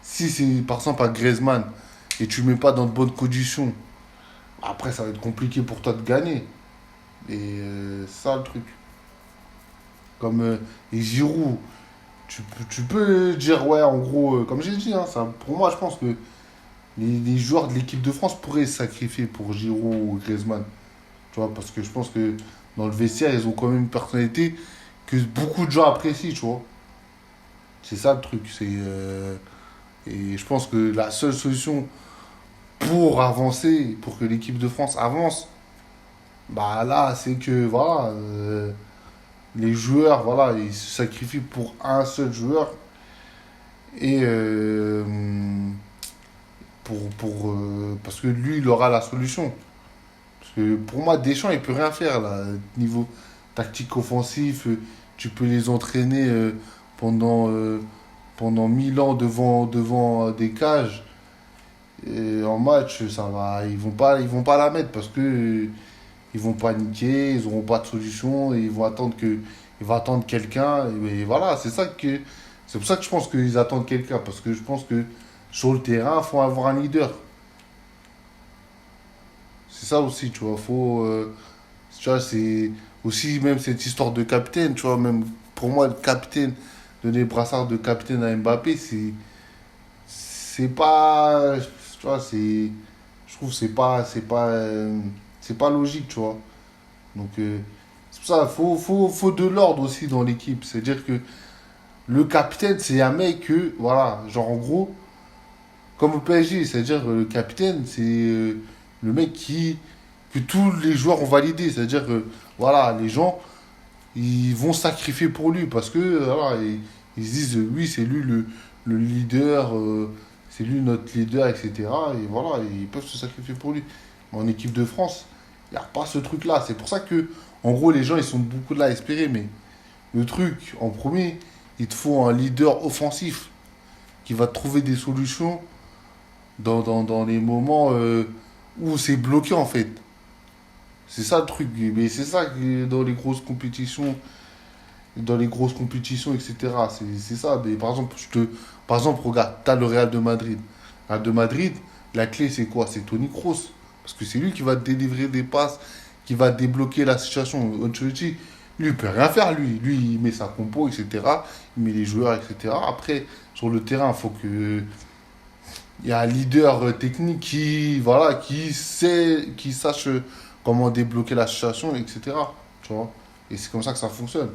Speaker 2: si c'est, par exemple, un Griezmann et tu ne mets pas dans de bonnes conditions, après, ça va être compliqué pour toi de gagner. Et c'est ça, le truc. Comme et Giroud, tu peux dire, ouais, en gros, comme j'ai dit, hein, ça, pour moi, je pense que les joueurs de l'équipe de France pourraient se sacrifier pour Giroud ou Griezmann. Tu vois, parce que je pense que dans le vestiaire, ils ont quand même une personnalité que beaucoup de gens apprécient, tu vois. C'est ça le truc. Et je pense que la seule solution pour avancer, pour que l'équipe de France avance, bah là, c'est que, voilà, les joueurs, voilà, ils se sacrifient pour un seul joueur et parce que lui, il aura la solution. Parce que pour moi, Deschamps, il peut rien faire là. Niveau tactique offensif, tu peux les entraîner pendant, euh, pendant 1000 ans devant des cages. Et en match, ça va, ils vont pas la mettre parce que ils vont paniquer, ils n'auront pas de solution, et ils vont attendre quelqu'un. Et voilà, c'est pour ça que je pense qu'ils attendent quelqu'un parce que je pense que sur le terrain, il faut avoir un leader. C'est ça aussi, tu vois. Tu vois, c'est aussi même cette histoire de capitaine, tu vois. Même pour moi, le capitaine, donner le brassard de capitaine à Mbappé, c'est pas, tu vois, je trouve que c'est pas logique, tu vois. Donc, c'est pour ça, faut de l'ordre aussi dans l'équipe. C'est-à-dire que le capitaine, c'est un mec que, voilà, genre en gros, comme au PSG, c'est-à-dire le capitaine, c'est le mec que tous les joueurs ont validé. C'est-à-dire que, voilà, les gens, ils vont sacrifier pour lui parce que, voilà, ils se disent, oui, c'est lui le leader, c'est lui notre leader, etc. Et voilà, ils peuvent se sacrifier pour lui. Mais en équipe de France, il n'y a pas ce truc-là. C'est pour ça que, en gros, les gens, ils sont beaucoup de là à espérer. Mais le truc, en premier, il te faut un leader offensif qui va trouver des solutions dans les moments où c'est bloqué, en fait. C'est ça le truc. Mais c'est ça que dans les grosses compétitions, etc. C'est ça. Mais par exemple, regarde, t'as le Real de Madrid. Le Real de Madrid, la clé, c'est quoi? C'est Toni Kroos. Parce que c'est lui qui va délivrer des passes, qui va débloquer la situation. Ancelotti, lui, il peut rien faire, lui. Lui, il met sa compo, etc. Il met les joueurs, etc. Après, sur le terrain, il faut que. Il y a un leader technique voilà, qui sache comment débloquer la situation, etc. Tu vois? Et c'est comme ça que ça fonctionne.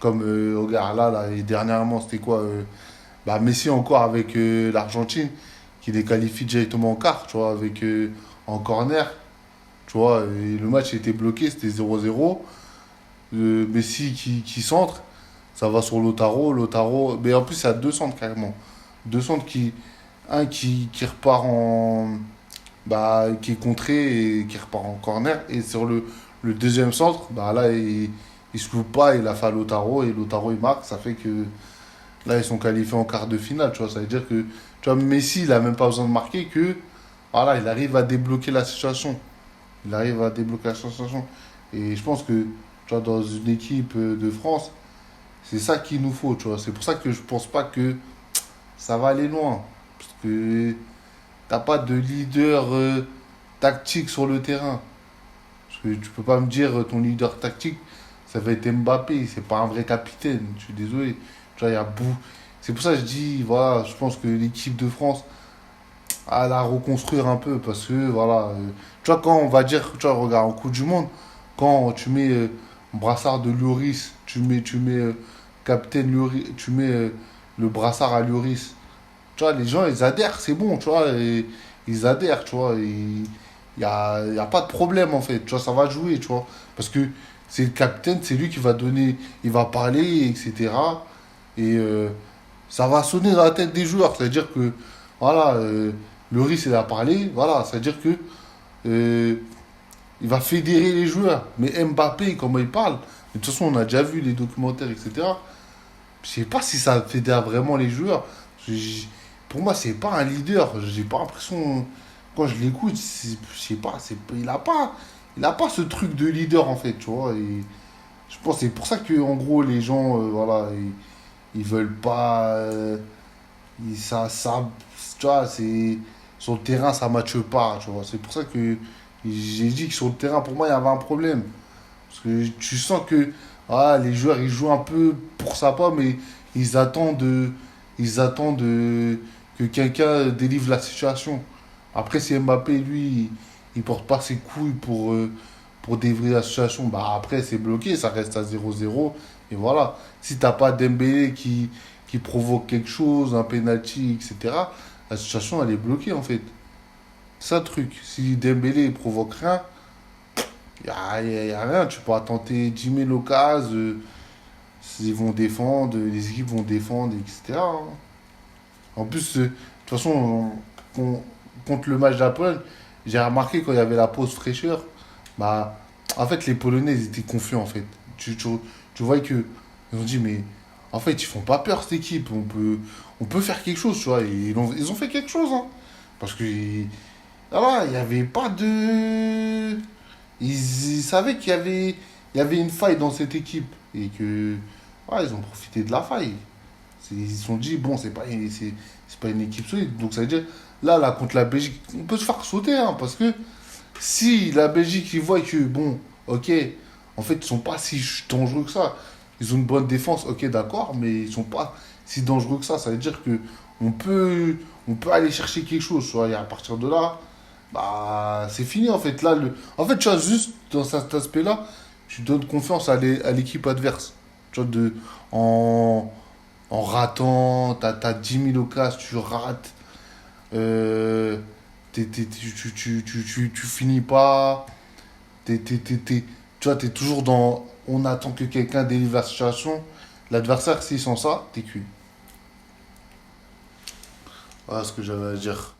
Speaker 2: Comme, regarde, là, et dernièrement, c'était quoi bah, Messi encore avec l'Argentine, qui les qualifie directement en quart, tu vois, en corner. Tu vois, et le match était bloqué, c'était 0-0. Messi qui centre, ça va sur Lautaro. Mais en plus, il y a deux centres carrément. Deux centres qui repart qui est contré et qui repart en corner. Et sur le deuxième centre, bah là, il se loupe pas, il a fait à Lautaro et Lautaro il marque. Ça fait que là, ils sont qualifiés en quart de finale, tu vois. Ça veut dire que, tu vois, Messi, il a même pas besoin de marquer que, voilà, il arrive à débloquer la situation. Il arrive à débloquer la situation. Et je pense que, tu vois, dans une équipe de France, c'est ça qu'il nous faut, tu vois. C'est pour ça que je pense pas que ça va aller loin. Parce que t'as pas de leader tactique sur le terrain. Parce que tu peux pas me dire ton leader tactique, ça va être Mbappé. C'est pas un vrai capitaine. Je suis désolé. Tu vois, il y a bout. C'est pour ça que je dis, voilà, je pense que l'équipe de France à la reconstruire un peu parce que voilà tu vois quand on va dire tu vois regarde en Coupe du Monde quand tu mets brassard de Lloris tu mets Captain Lloris tu mets le brassard à Lloris tu vois les gens ils adhèrent c'est bon tu vois et, ils adhèrent tu vois y a pas de problème en fait tu vois ça va jouer tu vois parce que c'est le capitaine c'est lui qui va donner il va parler etc et ça va sonner dans la tête des joueurs c'est à dire que voilà Loris, il a parlé, voilà, c'est-à-dire que il va fédérer les joueurs. Mais Mbappé, comment il parle, de toute façon, on a déjà vu les documentaires, etc. Je sais pas si ça fédère vraiment les joueurs. Pour moi, c'est pas un leader. J'ai pas l'impression, quand je l'écoute, je sais pas, il a pas ce truc de leader en fait, tu vois. Et je pense que c'est pour ça que, en gros, les gens, voilà, ils veulent pas. Ça, tu vois, sur le terrain, ça ne matche pas, tu vois. C'est pour ça que j'ai dit que sur le terrain, pour moi, il y avait un problème. Parce que tu sens que les joueurs, ils jouent un peu pour sa part, mais ils attendent, de, ils attendent que quelqu'un délivre la situation. Après, si Mbappé, lui, il porte pas ses couilles pour délivrer la situation, bah après, c'est bloqué, ça reste à 0-0. Et voilà. Si t'as pas Dembélé qui provoque quelque chose, un penalty, etc., la situation, elle est bloquée, en fait. C'est ça le truc. Si Dembélé il provoque rien, y a rien. Tu pourras tenter 10 000 occasions. ils vont défendre, les équipes vont défendre, etc. hein. En plus, de toute façon, contre le match de la Pologne, j'ai remarqué quand il y avait la pause fraîcheur, bah, en fait, les Polonais, ils étaient confiants, en fait. Tu vois que ils ont dit, mais en fait, ils font pas peur, cette équipe. On peut faire quelque chose, tu vois. Et ils ont fait quelque chose, hein. Parce que, voilà, il n'y avait pas de... Ils savaient qu'il y avait une faille dans cette équipe. Et que, voilà, ils ont profité de la faille. Ils se sont dit, bon, c'est pas une équipe solide. Donc ça veut dire, là, contre la Belgique, on peut se faire sauter, hein, parce que si la Belgique, ils voient que, bon, ok, en fait, ils sont pas si dangereux que ça. Ils ont une bonne défense, ok, d'accord, mais ils sont pas si dangereux que ça. Ça veut dire que on peut, on peut aller chercher quelque chose, tu vois, et à partir de là, bah, c'est fini, en fait. Là, en fait, tu vois, juste dans cet aspect-là, tu donnes confiance à l'équipe adverse. Tu vois, en, en ratant, t'as 10 000 occasions, tu rates, euh, tu finis pas, tu vois, t'es toujours dans, on attend que quelqu'un délivre la situation, l'adversaire, s'il sent ça, t'es cuit. Voilà ce que j'avais à dire.